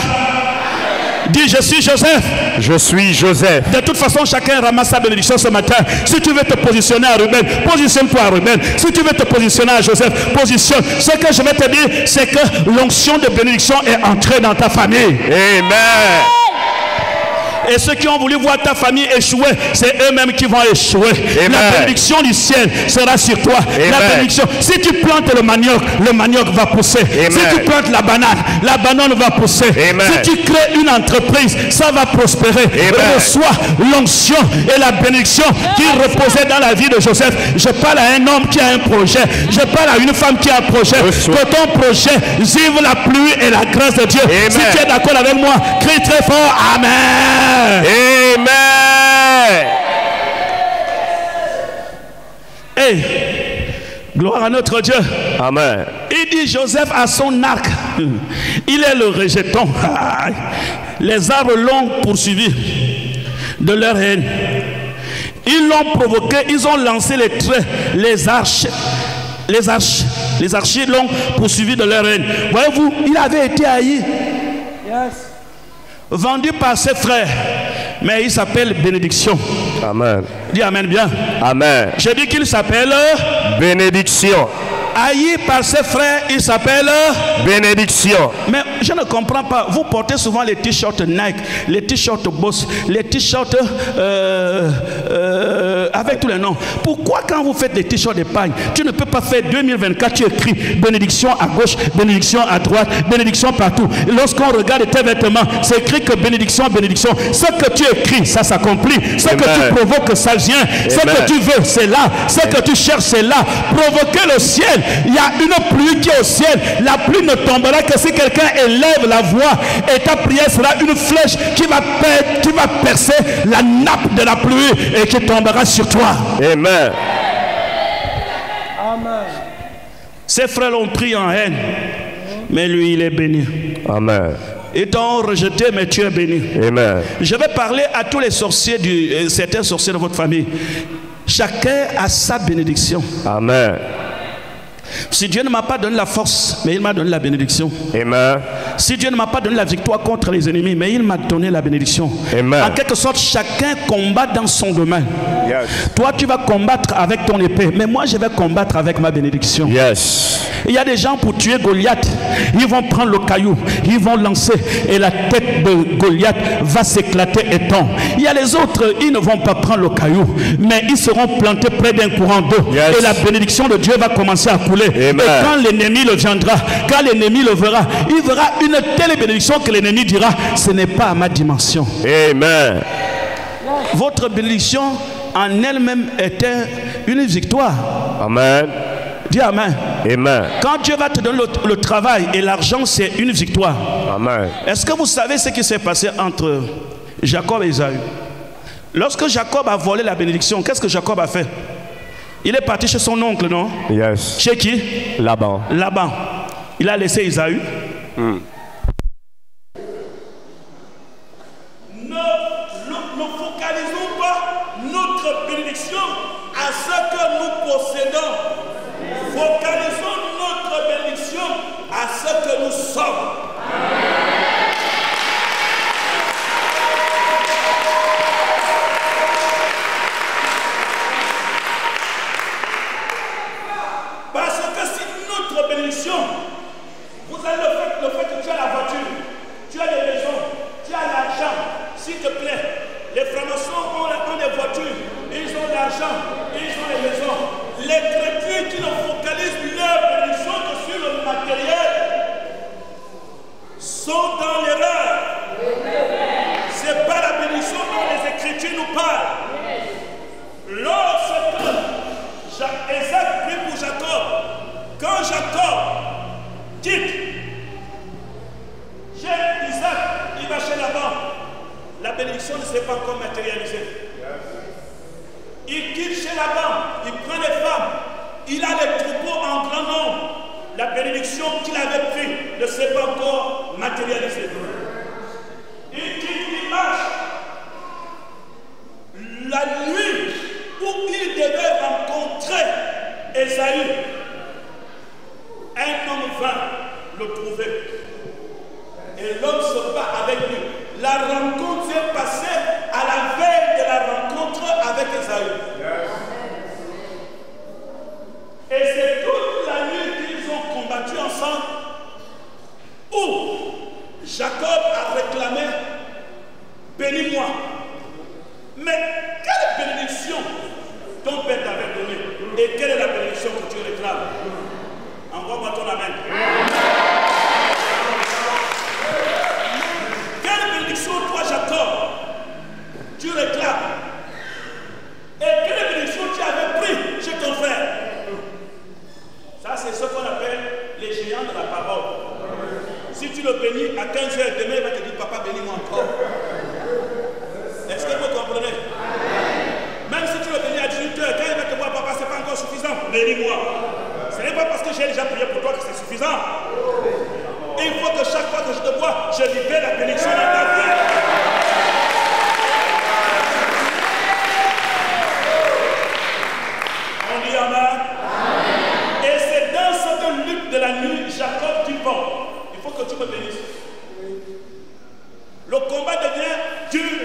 Dis, je suis Joseph. Je suis Joseph. De toute façon, chacun ramasse sa bénédiction ce matin. Si tu veux te positionner à Ruben, positionne-toi à Ruben. Si tu veux te positionner à Joseph, positionne. Ce que je vais te dire, c'est que l'onction de bénédiction est entrée dans ta famille. Amen. Et ceux qui ont voulu voir ta famille échouer, c'est eux-mêmes qui vont échouer. Amen. La bénédiction du ciel sera sur toi. Amen. La bénédiction. Si tu plantes le manioc va pousser. Amen. Si tu plantes la banane va pousser. Amen. Si tu crées une entreprise, ça va prospérer. Amen. Reçois l'onction et la bénédiction qui reposait dans la vie de Joseph. Je parle à un homme qui a un projet. Je parle à une femme qui a un projet. Que ton projet vive la pluie et la grâce de Dieu. Amen. Si tu es d'accord avec moi, crie très fort Amen. Amen. Hey, gloire à notre Dieu. Amen. Il dit Joseph a son arc. Il est le rejeton. Les arbres l'ont poursuivi de leur haine. Ils l'ont provoqué, ils ont lancé les traits, les archers l'ont poursuivi de leur haine. Voyez-vous, il avait été haï, vendu par ses frères, mais il s'appelle bénédiction. Amen. Dis amen bien. Amen. Je dis qu'il s'appelle bénédiction. Haï par ses frères, il s'appelle bénédiction. Mais je ne comprends pas. Vous portez souvent les t-shirts Nike, les t-shirts Boss, les t-shirts avec tous les noms. Pourquoi quand vous faites des t-shirts d'épargne, tu ne peux pas faire 2024, tu écris bénédiction à gauche, bénédiction à droite, bénédiction partout. Lorsqu'on regarde tes vêtements, c'est écrit que bénédiction, bénédiction. Ce que tu écris, ça s'accomplit. Ce que tu provoques, ça vient. Ce que tu veux, c'est là. Ce que tu cherches, c'est là. Provoquer le ciel. Il y a une pluie qui est au ciel. La pluie ne tombera que si quelqu'un élève la voix. Et ta prière sera une flèche qui va percer la nappe de la pluie et qui tombera sur toi. Amen. Amen. Ses frères l'ont pris en haine, mais lui il est béni. Amen. Ils t'ont rejeté, mais tu es béni. Amen. Je vais parler à tous les sorciers, certains sorciers de votre famille. Chacun a sa bénédiction. Amen. Si Dieu ne m'a pas donné la force, mais il m'a donné la bénédiction. Amen. Si Dieu ne m'a pas donné la victoire contre les ennemis, mais il m'a donné la bénédiction. Amen. En quelque sorte, chacun combat dans son domaine. Yes. Toi, tu vas combattre avec ton épée, mais moi, je vais combattre avec ma bénédiction. Yes. Il y a des gens pour tuer Goliath, ils vont prendre le caillou, ils vont lancer et la tête de Goliath va s'éclater et tomber. Il y a les autres, ils ne vont pas prendre le caillou, mais ils seront plantés près d'un courant d'eau. Yes. Et la bénédiction de Dieu va commencer à couler. Amen. Et quand l'ennemi le viendra, quand l'ennemi le verra, il verra une telle bénédiction que l'ennemi dira, ce n'est pas à ma dimension. Amen. Votre bénédiction en elle-même était une victoire. Amen. Dis amen. Amen. Quand Dieu va te donner le travail et l'argent, c'est une victoire. Amen. Est-ce que vous savez ce qui s'est passé entre Jacob et Isaïe? Lorsque Jacob a volé la bénédiction, qu'est-ce que Jacob a fait? Il est parti chez son oncle, non? Yes. Chez qui? Laban. Laban. Il a laissé Isaïe. Ne focalisons pas notre bénédiction à ce que nous possédons. Focalisons notre bénédiction à ce que nous sommes. Parce que si notre bénédiction, vous avez le fait que tu as la voiture, tu as les maisons, tu as l'argent, s'il te plaît, les francs-maçons ont des voitures, ils ont l'argent, ils ont les maisons. Les chrétiens qui ne focalisent leur bénédiction que sur le matériel sont dans l'erreur. C'est pas la bénédiction dont les Écritures nous parlent. Lorsque Isaac prie pour Jacob, quand Jacob quitte chez Isaac, il va chez Laban, la bénédiction ne s'est pas encore matérialisée. Il quitte chez Laban, il prend les femmes, il a les troupeaux en grand nombre. La bénédiction qu'il avait prise ne s'est pas encore matérialisée. Il quitte, il marche. La nuit où il devait rencontrer Esaü, un homme vint le trouver. Et l'homme se bat avec lui. La rencontre s'est passée à la veille de la rencontre avec Esaü. Et c'est toute la nuit qu'ils ont combattu ensemble où Jacob a réclamé bénis-moi. Mais quelle bénédiction ton père t'avait donnée? Et quelle est la bénédiction que tu réclames? Envoie-moi ton amen. Quelle bénédiction toi, Jacob, tu réclames? Et quelle bénédiction tu avais pris chez ton frère? Ça, c'est ce qu'on appelle les géants de la parole. Si tu le bénis à 15h demain, il va te dire, papa, bénis-moi encore. Est-ce que vous comprenez? Même si tu le bénis à 18h, quand il va te voir, papa, c'est pas encore suffisant, bénis-moi. Ce n'est pas parce que j'ai déjà prié pour toi que c'est suffisant. Et il faut que chaque fois que je te vois, je libère la bénédiction dans ta vie. On dit amen. Et c'est dans cette lutte de la nuit, Jacob dit, bon, il faut que tu me bénisses. Le combat devient dur,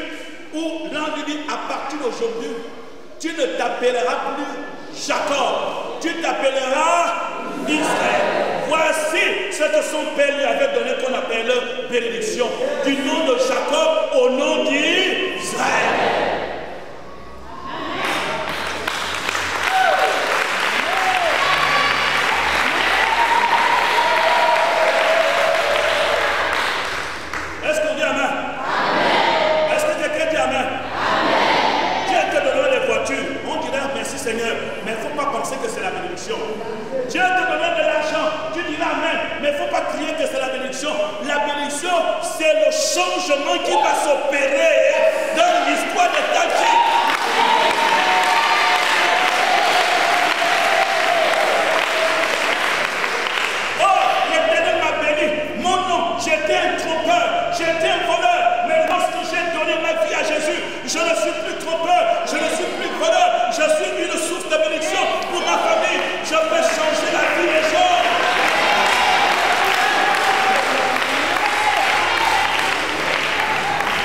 où l'un lui dit, à partir d'aujourd'hui, tu ne t'appelleras plus Jacob, tu t'appelleras Israël. Voici ce que son père lui avait donné, qu'on appelle bénédiction. Du nom de Jacob au nom d'Israël. Seigneur, mais il ne faut pas penser que c'est la bénédiction. Dieu te donne de l'argent, tu diras amen, mais il ne faut pas crier que c'est la bénédiction. La bénédiction, c'est le changement qui va s'opérer dans l'histoire de ta vie. Oh, l'Éternel m'a béni. Mon nom, j'étais un trompeur, j'étais un voleur, mais lorsque j'ai donné ma vie à Jésus, je ne suis plus trompeur, je ne suis plus voleur. Je suis une source de bénédiction pour ma famille. Je peux changer la vie des gens.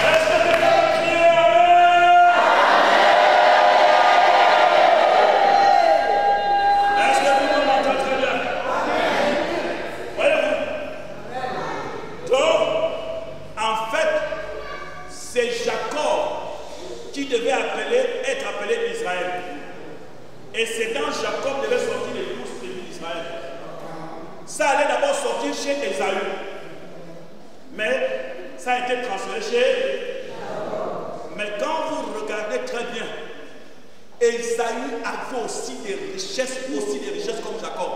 Est-ce que tu peux crier amen? Est-ce que tout le monde m'entend très bien? Voyez-vous? Donc, en fait, c'est Jacob qui devait être appelé Israël. Et c'est dans Jacob devait sortir les 12 tribus d'Israël. Ça allait d'abord sortir chez Ésaü. Mais ça a été transféré chez Jacob. Mais quand vous regardez très bien, Ésaü avait aussi des richesses comme Jacob.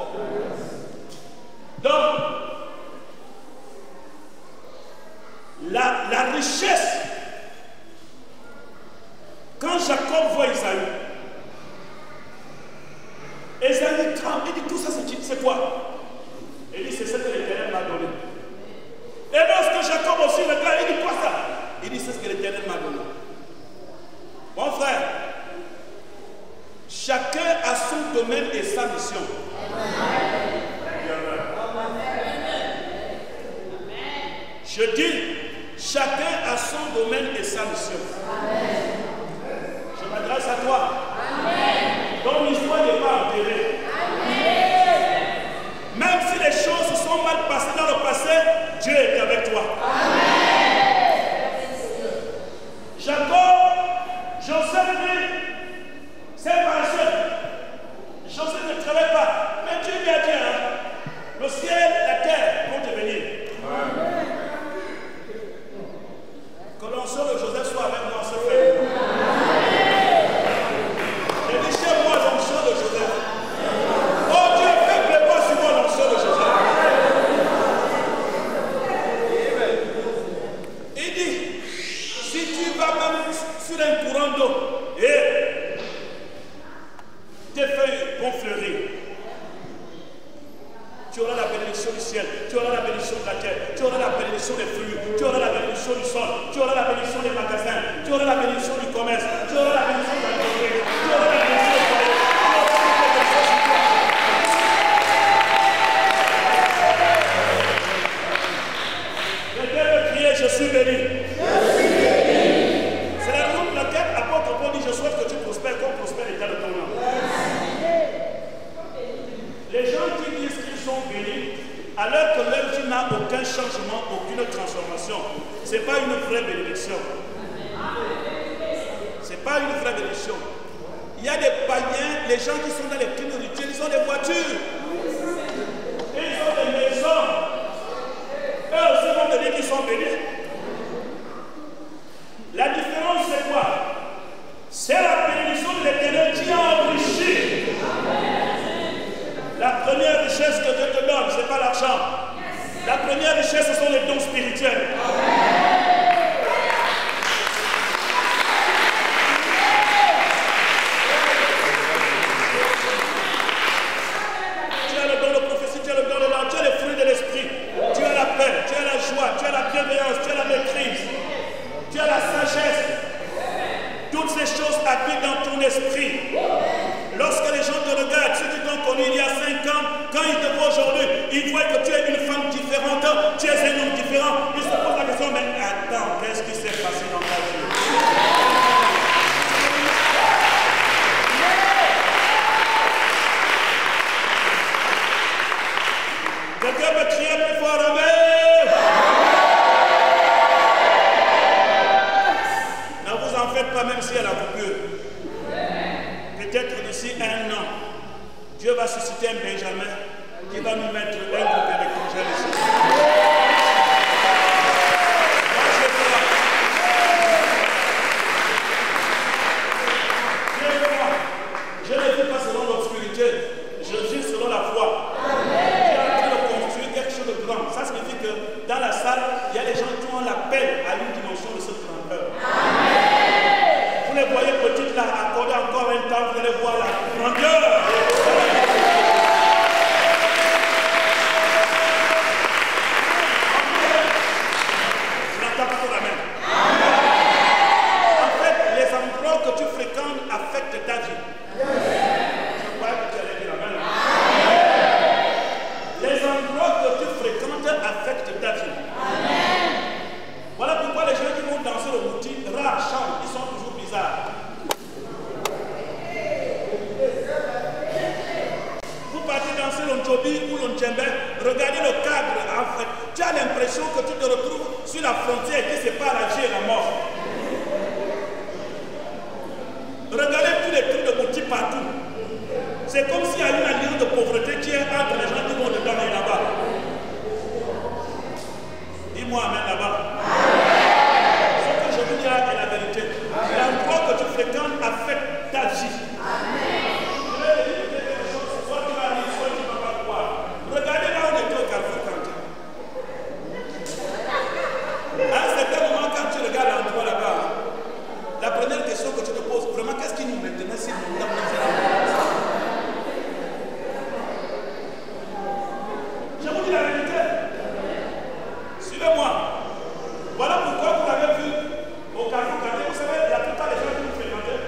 Donc, la richesse, quand Jacob voit Ésaü, Ésaü tremble, il dit tout ça c'est quoi? Il dit c'est ce que l'Éternel m'a donné. Et lorsque Jacob aussi regarde, il dit quoi ça? Il dit c'est ce que l'Éternel m'a donné. Mon frère, chacun a son domaine et sa mission. Je dis, chacun a son domaine et sa mission. Je m'adresse à toi. Ton histoire n'est pas enterrée. Même si les choses se sont mal passées dans le passé, Dieu est avec toi. Jacob, Joseph dit, c'est paresseux. Joseph ne travaille pas. Mais Dieu lui a dit, le ciel, la terre vont te bénir. Que l'onction de Joseph soit avec moi, ce frère. J'ai dit chez moi l'onction de Joseph. Oh Dieu, fais pas sur moi l'onction de Joseph. Il dit, si tu vas même sur un courant d'eau, et tes feuilles vont fleurir, tu auras la bénédiction du ciel, tu auras la bénédiction de la terre, tu auras la bénédiction des fruits, tu auras la bénédiction du sol, tu auras la bénédiction des magasins, tu auras la bénédiction du commerce, tu auras la bénédiction de l'entreprise, tu auras la bénédiction du palais. Quelqu'un veut crier, je suis béni. C'est la route laquelle apôtre Paul dit, je souhaite que tu prospères comme prospère l'état de ton âme. Les gens qui disent qu'ils sont bénis, alors que leur vie n'a aucun changement, aucune transformation, ce n'est pas une vraie bénédiction. Ce n'est pas une vraie bénédiction. Il y a des païens, les gens qui sont dans les crimes rituels, ils ont des voitures. Et ils ont des maisons. Eux aussi vont te dire qu'ils sont bénis. La différence c'est quoi? C'est la bénédiction de l'Éternel qui a enrichi. La première richesse que Dieu te donne, ce n'est pas l'argent. La première richesse, ce sont les dons spirituels. Tu as le don de prophétie, tu as le don de l'âme, tu as les fruits de l'esprit. Tu as la paix, tu as la joie, tu as la bienveillance, tu as la maîtrise, tu as la sagesse. Toutes ces choses habitent dans ton esprit. Lorsque les gens te regardent, ceux qui t'ont connu il y a 5 ans, quand ils te voient aujourd'hui, ils voient que tu es une femme différente, tu es un homme différent. Ils se posent la question, mais attends, qu'est-ce qui s'est passé dans ta vie? Quelqu'un peut crier plus fort, amen. Ne vous en faites pas, même si elle a coupure. Peut-être d'ici 1 an, Dieu va susciter un Benjamin qui va nous mettre un groupe électrogène ici. Je ne vis pas selon l'obscurité, je vis selon la foi. Dieu est en train de construire quelque chose de grand. Ça signifie que dans la salle, il y a des gens qui ont l'appel à une dimension de cette grandeur. Vous les voyez petites là, accordez encore un temps, vous allez voir la grandeur. Je n'entends pas ton amen. En fait, les endroits que tu fréquentes affectent ta vie. Je crois que tu allais dire amen. Les endroits que tu fréquentes affectent ta vie. Voilà pourquoi les gens qui vont danser le mouti, rares chantent, ils sont toujours bizarres. Vous partez danser l'onjobi ou l'onjembe, regardez le cadre, en fait, tu as l'impression que tu te retrouves sur la frontière qui sépare la vie et la mort. Regardez tous les trucs de mouti partout. C'est comme s'il y a une alliance de pauvreté qui est entre les gens qui vont dedans et là-bas. Dis-moi amen là-bas. Ce que je vous dis là est la vérité. L'endroit que tu fréquentes affecte ta vie. Je vais te dire quelque chose, soit tu vas lire, soit tu ne vas pas croire. Regardez là où on était au Carrefour Quentin. À un certain moment, quand tu regardes l'endroit là-bas, la première question que tu te poses, vraiment, qu'est-ce qui nous maintenait si nous avons fait la vie? Je vous dis la vérité. Suivez-moi. Voilà pourquoi vous l'avez vu au Carrefour Quentin. Vous savez, la plupart des gens qui nous fréquentaient,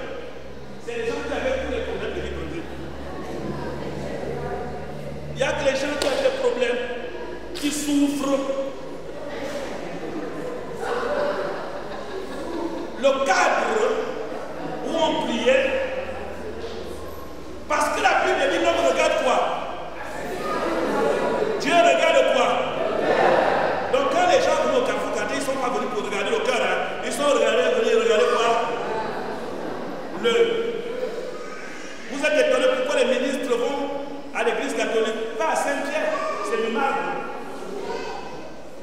c'est les gens qui avaient tous les problèmes de libre-vie. Il n'y a que les gens qui ont des problèmes, qui souffrent. Le cadre où on priait, parce que la Bible dit l'homme regarde quoi? Dieu regarde quoi? Donc quand les gens venus au Carrefour Quentin, ils ne sont pas venus pour regarder le cœur, hein. Ils sont venus regarder quoi? Vous êtes étonnés pourquoi les ministres vont à l'église catholique, pas à Saint-Pierre, c'est du marbre.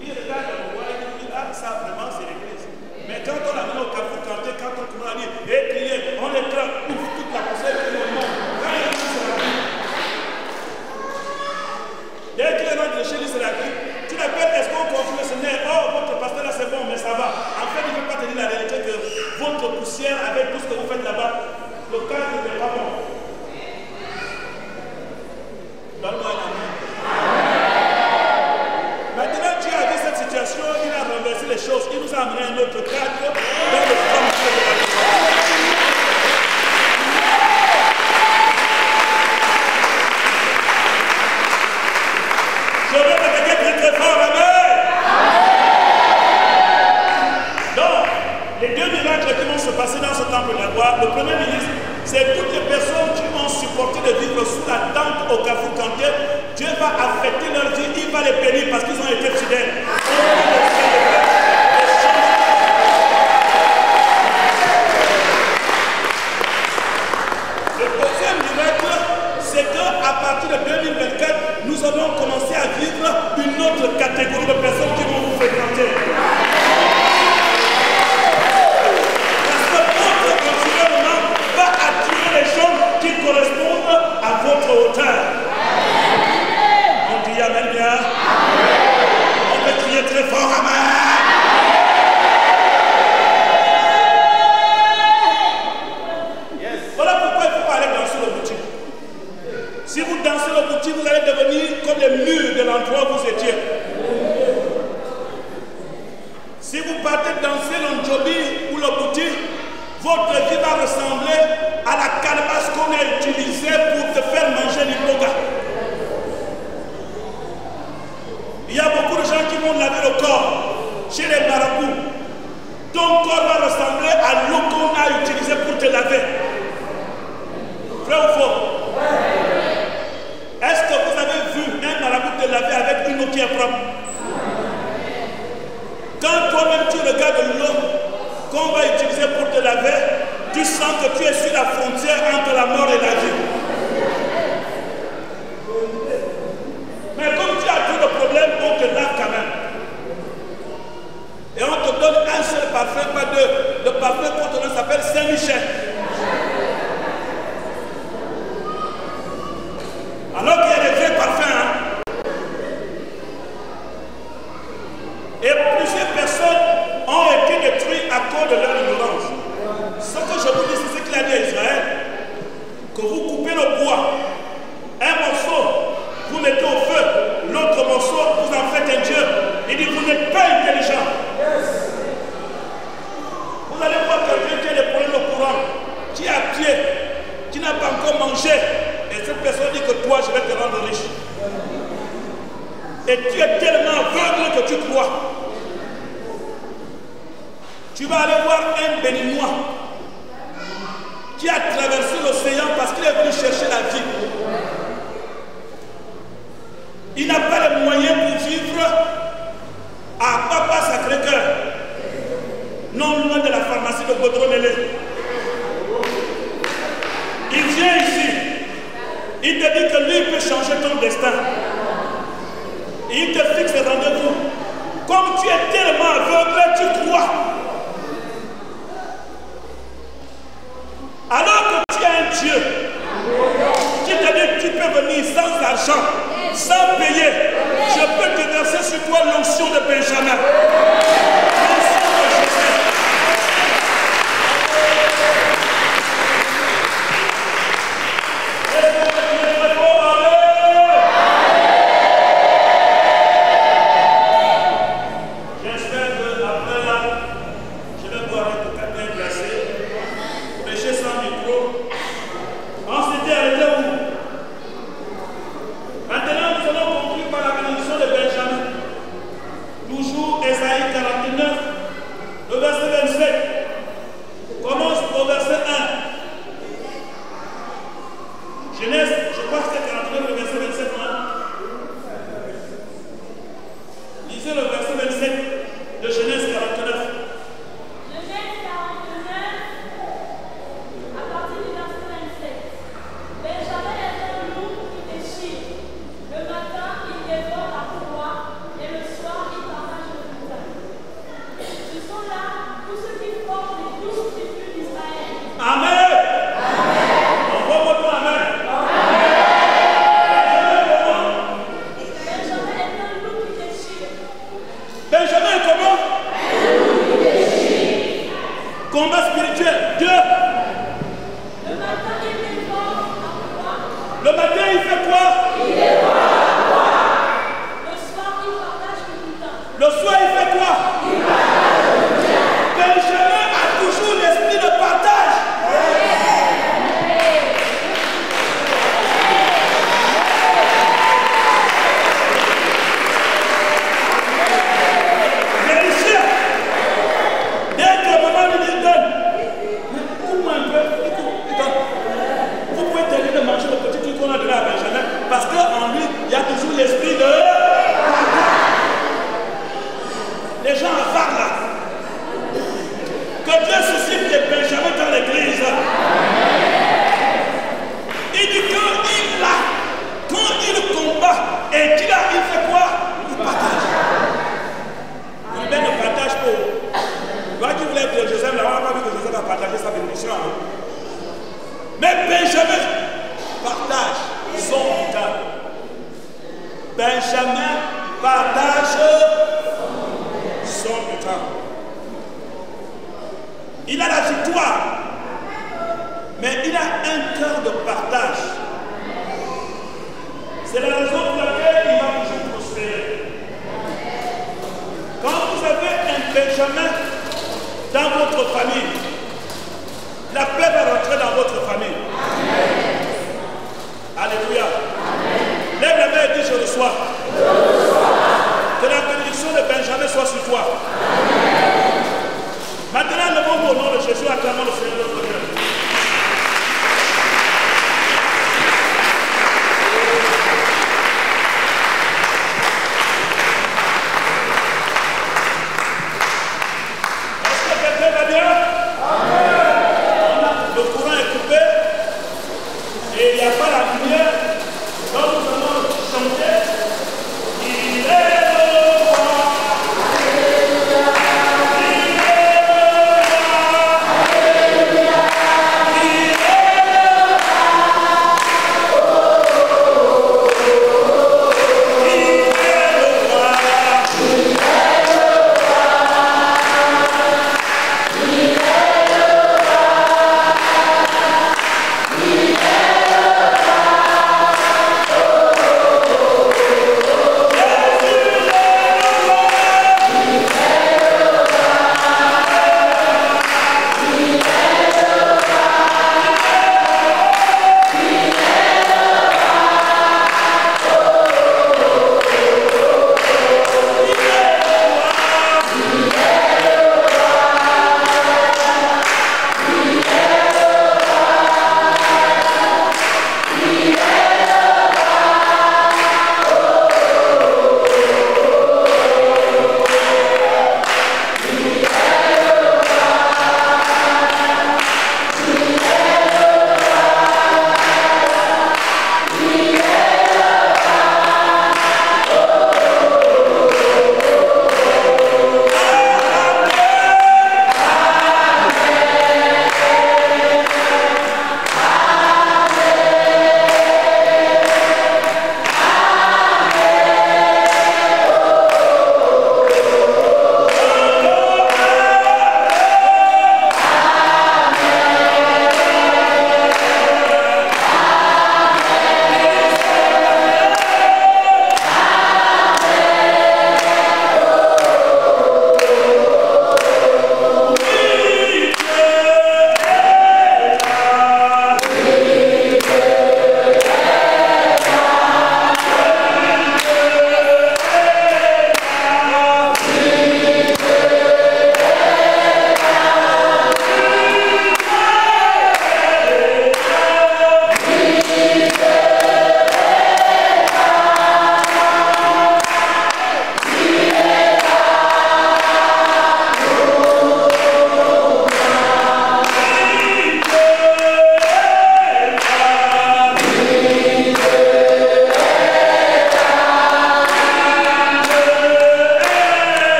Ils regardent le roi et ils disent, ah ça vraiment c'est l'église. Mais quand on l'amène au Carrefour Quentin, quand on commence à dire, et crier, on écrase toute la poussière qui est monde. Quand il rentre, c'est la vie. Dès qu'il rentre chez lui, c'est la vie. Tu l'appelles, est-ce qu'on continue le Seigneur? Oh, votre pasteur là, c'est bon, mais ça va. En fait, il ne veut pas te dire la vérité que votre poussière, avec tout ce que vous faites là-bas, le cadre n'est pas bon. Donne-moi un amen. Maintenant, Dieu a vu cette situation, il a renversé les choses, il nous a amené un autre cadre dans le programme de la vie. Je veux que quelqu'un crie très fort, amen. Donc, les 2 miracles qui vont se passer dans ce temple de la gloire, le premier ministre, c'est toutes les personnes qui ont supporté de vivre sous la tente au Carrefour Quentin. Dieu va affecter leur vie, il va les bénir parce qu'ils ont été fidèles. allons commencer à vivre une autre catégorie de personnes qui vont vous fréquenter. Parce que votre environnement va attirer les gens qui correspondent à votre hauteur. On dit Amen bien. On peut crier très fort Amen. Voilà pourquoi il ne faut pas aller danser le boutique. Si vous dansez le boutique, vous allez devenir comme les murs de l'endroit où vous étiez. Si vous partez danser l'Ondjobi ou le boutique, votre vie va ressembler à la calebasse qu'on a utilisée pour te faire manger l'hypoga. Il y a beaucoup de gens qui vont laver le corps chez les marabouts. Ton corps va ressembler à l'eau qu'on a utilisée pour te laver. Vrai ou faux? Est-ce que vous avez vu un marabout te laver avec une eau qui est propre? Quand toi-même tu regardes l'eau qu'on va utiliser pour te laver, tu sens que tu es sur la frontière entre la mort et la vie. Mais comme tu as trop de problèmes, on te lave quand même. Et on te donne un seul parfum, pas deux. Le parfum qu'on te donne s'appelle Saint-Michel. Alors qu'il y a des vrais parfums. Hein? Et plusieurs personnes ont été détruites à cause de leur ignorance. Ce que je vous dis, c'est ce qu'il a dit à Israël. Que vous coupez le bois. Un morceau, vous mettez au feu. L'autre morceau, vous en faites un Dieu. Il dit, vous n'êtes pas intelligent. Vous allez voir quelqu'un qui a des problèmes de courant, qui est à pied, qui n'a pas encore mangé. Et cette personne dit que toi, je vais te rendre riche. Et tu es tellement aveugle que tu crois. Tu vas aller voir un Béninois qui a traversé l'océan parce qu'il est venu chercher la vie. Il n'a pas les moyens pour vivre à Papa Sacré-Cœur, non loin de la pharmacie de Godronélé. Il vient ici. Il te dit que lui peut changer ton destin. Et il te fixe des rendez-vous. Comme tu es tellement aveugle, tu crois. Alors que tu as un Dieu qui te dit que tu peux venir sans argent, sans payer. Je peux te verser sur toi l'onction de Benjamin. L'onction de Joseph. Esaïe Et qui là, il fait quoi? Il partage. Ruben ne partage pas. Toi qui voulais être Joseph, là, on n'a pas vu que Joseph a partagé sa bénédiction. Mais Benjamin partage son butin. Benjamin partage son butin. Il a la victoire, mais il a un cœur de partage. C'est la raison pour laquelle il va toujours prospérer. Quand vous avez un Benjamin dans votre famille, la paix va rentrer dans votre famille. Amen. Alléluia. Amen. Lève la main et dis je reçois. Que la bénédiction de Benjamin soit sur toi. Amen. Maintenant, levons au nom de Jésus, acclamons le Seigneur notre Dieu. Alléluia.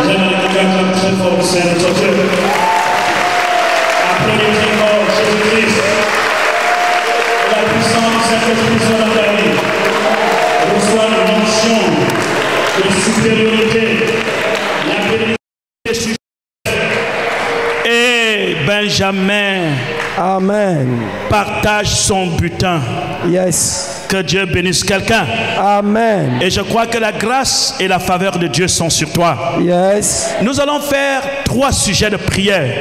J'aimerais que quelqu'un très fort c'est notre Dieu. Appelez très fort Jésus-Christ. La puissance du Saint-Esprit soit dans ta vie. Reçois l'onction de supériorité. La bénédiction. Et Benjamin Amen. partage son butin. Yes. Que Dieu bénisse quelqu'un. Amen. Et je crois que la grâce et la faveur de Dieu sont sur toi. Yes. Nous allons faire 3 sujets de prière.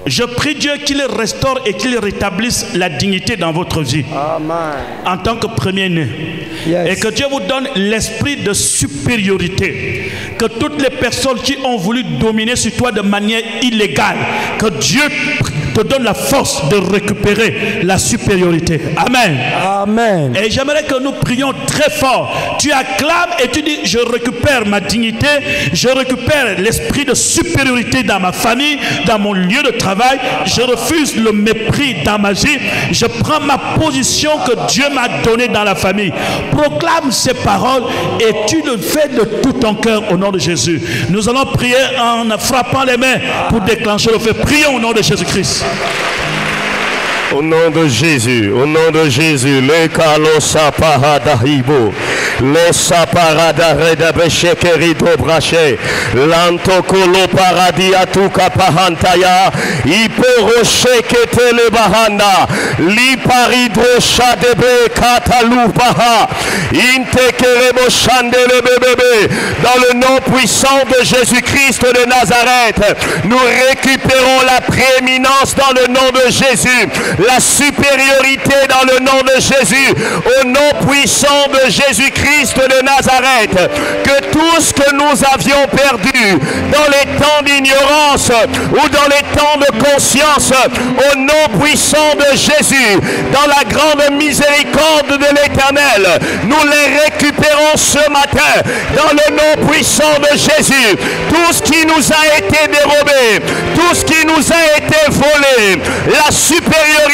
Je prie Dieu qu'il restaure et qu'il rétablisse la dignité dans votre vie. Amen. En tant que premier-né. Yes. Et que Dieu vous donne l'esprit de supériorité. Que toutes les personnes qui ont voulu dominer sur toi de manière illégale, que Dieu te donne la force de récupérer la supériorité. Amen. Amen. Et j'aimerais que nous prions très fort. Tu acclames et tu dis, je récupère ma dignité, je récupère l'esprit de supériorité dans ma famille, dans mon lieu de travail. Je refuse le mépris dans ma vie. Je prends ma position que Dieu m'a donnée dans la famille. Proclame ces paroles et tu le fais de tout ton cœur au nom de Jésus. Nous allons prier en frappant les mains pour déclencher le feu. Prions au nom de Jésus-Christ. Au nom de Jésus, le kalosa paradahibo, le saparada redabeshekeri dobrache, l'antokolo paradis atuka pahantaya, iporoche ketele bahanda, liparidro shadebe katalupaha, intekerebo chandele bébé. Dans le nom puissant de Jésus-Christ de Nazareth, nous récupérons la prééminence dans le nom de Jésus. La supériorité dans le nom de Jésus, au nom puissant de Jésus-Christ de Nazareth, que tout ce que nous avions perdu dans les temps d'ignorance ou dans les temps de conscience, au nom puissant de Jésus, dans la grande miséricorde de l'Éternel, nous les récupérons ce matin, dans le nom puissant de Jésus. Tout ce qui nous a été dérobé, tout ce qui nous a été volé, la supériorité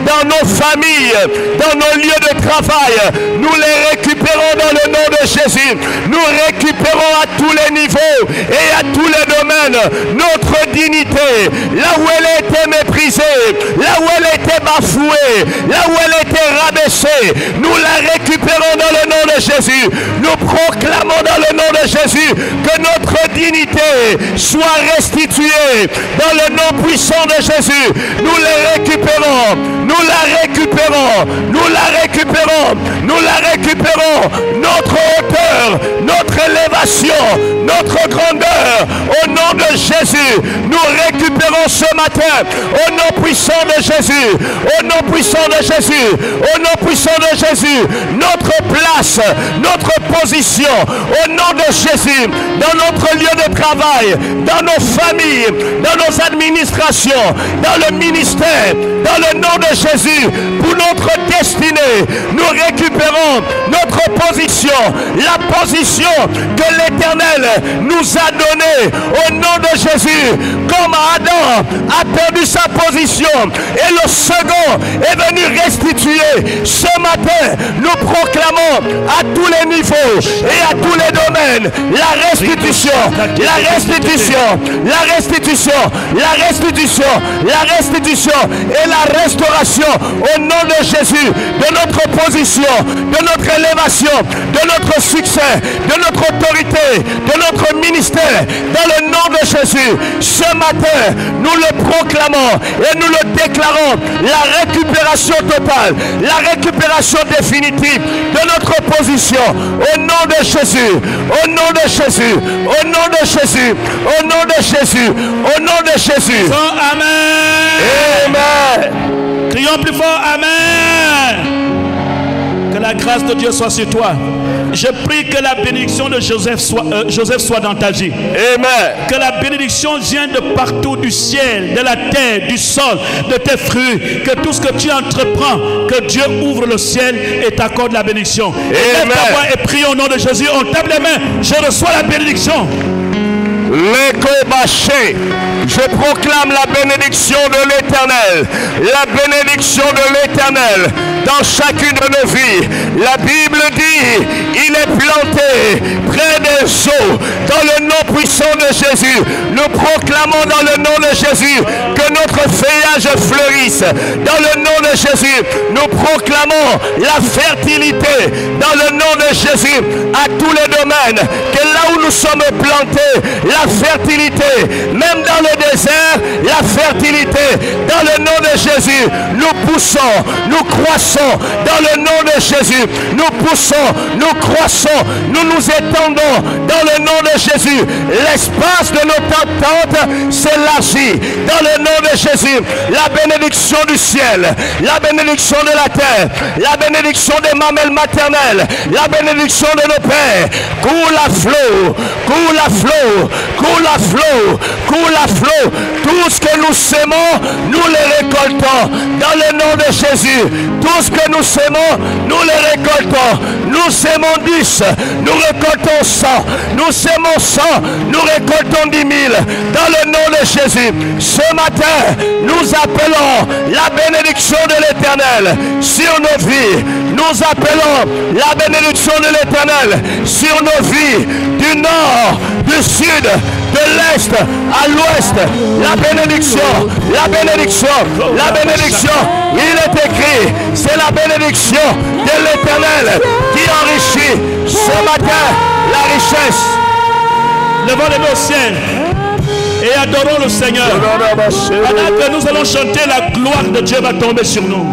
dans nos familles, dans nos lieux de travail, nous les récupérons dans le nom de Jésus. Nous récupérons à tous les niveaux et à tous les domaines notre dignité, là où elle était méprisée, là où elle était bafouée, là où elle était rabaissée, nous la récupérons dans le nom de Jésus. Nous proclamons dans le nom de Jésus que notre dignité soit restituée dans le nom puissant de Jésus. Nous les récupérons, nous la récupérons, nous la récupérons, nous la récupérons. Notre hauteur, notre élévation, notre grandeur, au nom de Jésus, nous récupérons ce matin, au nom puissant de Jésus, au nom puissant de Jésus, au nom puissant de Jésus, notre place, notre position, au nom de Jésus, dans notre lieu de travail, dans nos familles, dans nos administrations, dans le ministère, dans le nom de Jésus, pour notre destinée, nous récupérons notre position, la position que l'Éternel nous a donnée au nom de Jésus. Comme Adam a perdu sa position et le second est venu restituer, ce matin, nous proclamons à tous les niveaux et à tous les domaines la restitution, la restitution, la restitution, la restitution, la restitution et la restauration au nom de Jésus, de notre position, de notre élévation, de notre succès, de notre autorité, de notre ministère, dans le nom de Jésus. Ce matin, nous le proclamons et nous le déclarons, la récupération totale, la récupération définitive de notre position, au nom de Jésus, au nom de Jésus, au nom de Jésus, au nom de Jésus, au nom de Jésus. Amen. Amen. Crions plus fort, Amen. Que la grâce de Dieu soit sur toi. Je prie que la bénédiction de Joseph soit dans ta vie. Amen. Que la bénédiction vienne de partout, du ciel, de la terre, du sol, de tes fruits. Que tout ce que tu entreprends, que Dieu ouvre le ciel et t'accorde la bénédiction. Lève ta voix et prie au nom de Jésus. On tape les mains. Je reçois la bénédiction. Je proclame la bénédiction de l'Éternel, la bénédiction de l'Éternel dans chacune de nos vies. La Bible dit, il est planté près des eaux, dans le nom puissant de Jésus, nous proclamons dans le nom de Jésus que notre feuillage fleurisse. Dans le nom de Jésus, nous proclamons la fertilité. Dans le nom de Jésus, à tous les domaines, que là où nous sommes plantés, la fertilité, même dans le désert, la fertilité. Dans le nom de Jésus, nous poussons, nous croissons. Dans le nom de Jésus, nous poussons, nous croissons, nous nous étendons. Dans le nom de Jésus, l'espace de notre attente s'élargit. Dans le nom de Jésus, la bénédiction du ciel, la bénédiction de la terre, la bénédiction des mamelles maternelles, la bénédiction de nos pères, coule à flot, coule à flot, coule à flot, coule à flot. Tout ce que nous sémons, nous les récoltons. Dans le nom de Jésus, tout ce que nous sémons, nous les récoltons. Nous sémons 10, nous récoltons 100. Nous sémons 100, nous récoltons 10 000. Dans le nom de Jésus, ce matin, nous appelons la bénédiction de l'Éternel sur nos vies. Nous appelons la bénédiction de l'Éternel sur nos vies, du nord, du sud, de l'est à l'ouest. La bénédiction, la bénédiction, la bénédiction. Il est écrit, c'est la bénédiction de l'Éternel qui enrichit ce matin la richesse. Levons les mains au ciel et adorons le Seigneur. Pendant que nous allons chanter, la gloire de Dieu va tomber sur nous.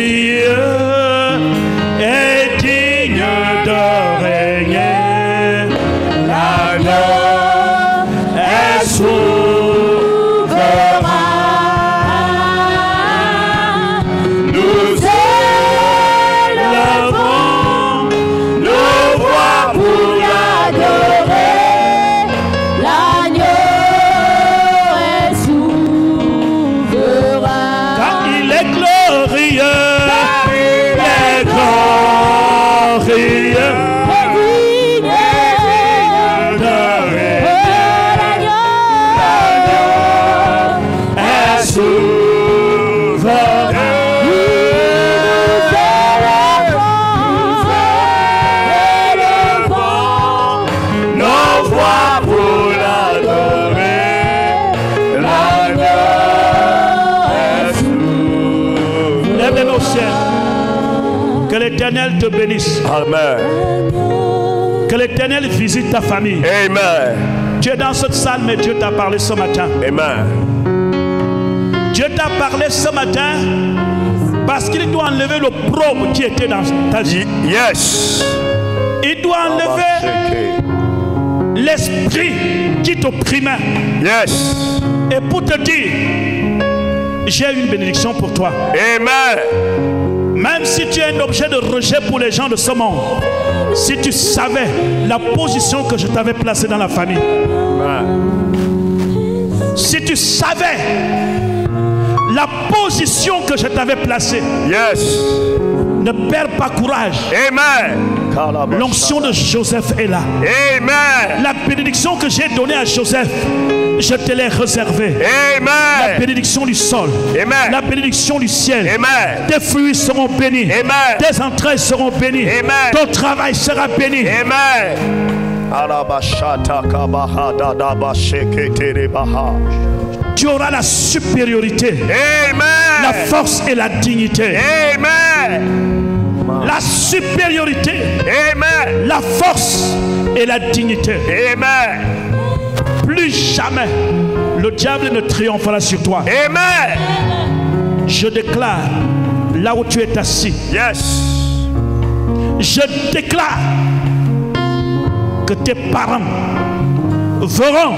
glorieux et digne de régner. L'agneau est souverain. Nous élevons nos voix pour l'adorer. L'agneau est souverain. car il est glorieux. Il est glorieux. Que l'Éternel te bénisse. Amen. Que l'Éternel visite ta famille. Amen. Tu es dans cette salle, mais Dieu t'a parlé ce matin. Amen. Dieu t'a parlé ce matin parce qu'il doit enlever l'opprobre qui était dans ta vie. Yes. Il doit enlever l'esprit qui t'opprimait. Yes. Et pour te dire, j'ai une bénédiction pour toi. Amen. Même si tu es un objet de rejet pour les gens de ce monde, si tu savais la position que je t'avais placée dans la famille, si tu savais la position que je t'avais placée, yes, ne perds pas courage. Amen. L'onction de Joseph est là. Amen. La bénédiction que j'ai donnée à Joseph, je te l'ai réservée. Amen. La bénédiction du sol. Amen. La bénédiction du ciel. Amen. Tes fruits seront bénis. Amen. Tes entrailles seront bénies. Amen. Ton travail sera béni. Amen. Tu auras la supériorité. Amen. La force et la dignité. Amen. La supériorité. Amen. La force et la dignité. Amen. Plus jamais le diable ne triomphera sur toi. Amen. Je déclare là où tu es assis. Yes. Je déclare que tes parents verront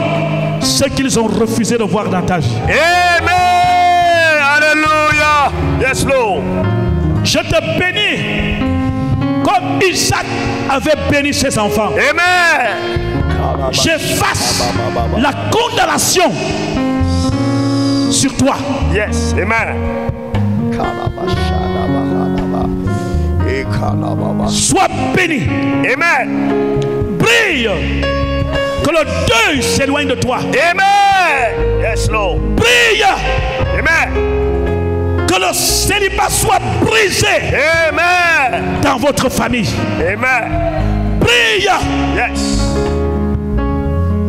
ce qu'ils ont refusé de voir dans ta vie. Amen. Alléluia. Yes, Lord. Je te bénis comme Isaac avait béni ses enfants. Amen. J'efface la condamnation sur toi. Yes. Amen. Sois béni. Amen. Brille. Que le deuil s'éloigne de toi. Amen. Yes, Lord. Brille. Amen. Que le célibat soit brisé. Amen. Dans votre famille. Amen. Brille. Yes.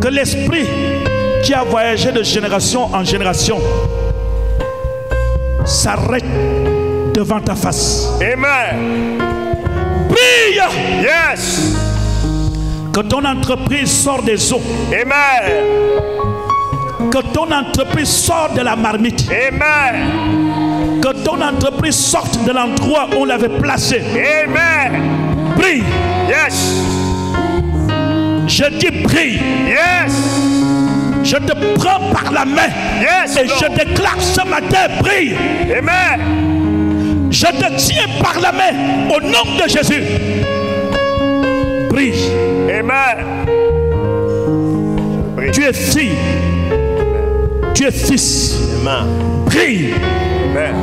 Que l'esprit qui a voyagé de génération en génération s'arrête devant ta face. Amen. Brille. Yes. Que ton entreprise sort des eaux. Amen. Que ton entreprise sorte de la marmite. Amen. Que ton entreprise sorte de l'endroit où on l'avait placée. Amen. Brille. Yes. Je dis brille. Yes. Je te prends par la main. Yes, et Lord. je déclare ce matin, brille. Amen. Je te tiens par la main au nom de Jésus. Brille. Amen. Tu es fille. Tu es fils. Amen. Brille. Amen.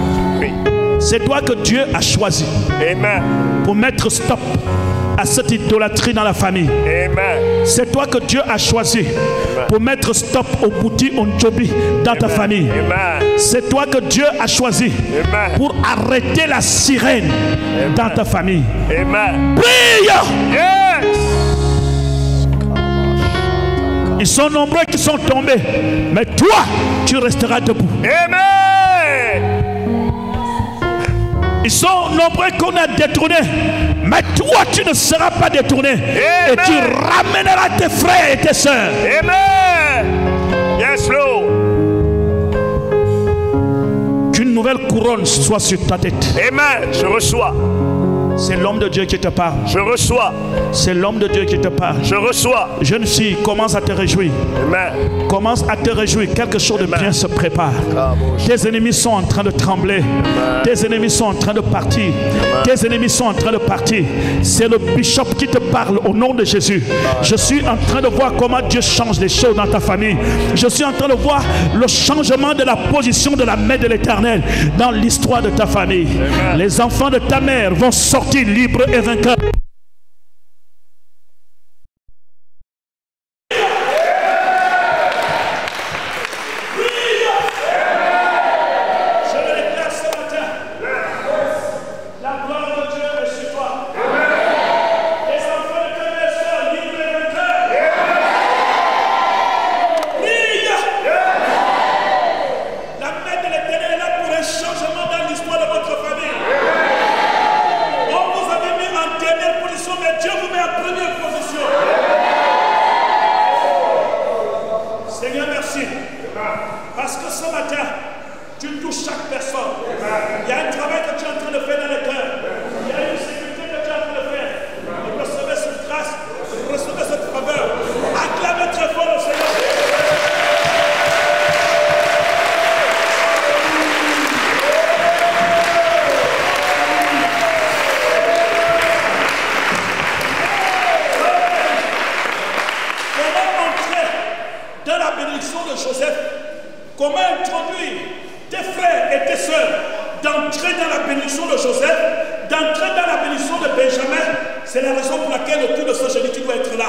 C'est toi que Dieu a choisi Amen. pour mettre stop à cette idolâtrie dans la famille. Amen. C'est toi que Dieu a choisi pour mettre stop au bouti onjobi dans ta famille. Amen. C'est toi que Dieu a choisi Amen. pour arrêter la sirène dans ta famille. Amen. Brille. Yes. Ils sont nombreux qui sont tombés, mais toi, tu resteras debout. Amen. Ils sont nombreux qu'on a détournés, mais toi, tu ne seras pas détourné. Amen. Et tu ramèneras tes frères et tes sœurs. Amen. Yes, Lord. Qu'une nouvelle couronne soit sur ta tête. Amen. Je reçois. C'est l'homme de Dieu qui te parle. Je reçois. C'est l'homme de Dieu qui te parle. Je reçois. Jeune fille, commence à te réjouir. Amen. Commence à te réjouir. Quelque chose de bien se prépare. Tes ennemis sont en train de trembler. Amen. Tes ennemis sont en train de partir. Amen. Tes ennemis sont en train de partir. C'est le bishop qui te parle au nom de Jésus. Je suis en train de voir comment Dieu change les choses dans ta famille. Je suis en train de voir le changement de la position de la main de l'Éternel dans l'histoire de ta famille. Amen. Les enfants de ta mère vont sortir libres et vainqueurs. C'est la raison pour laquelle au cours de ce jeudi, tu dois être là.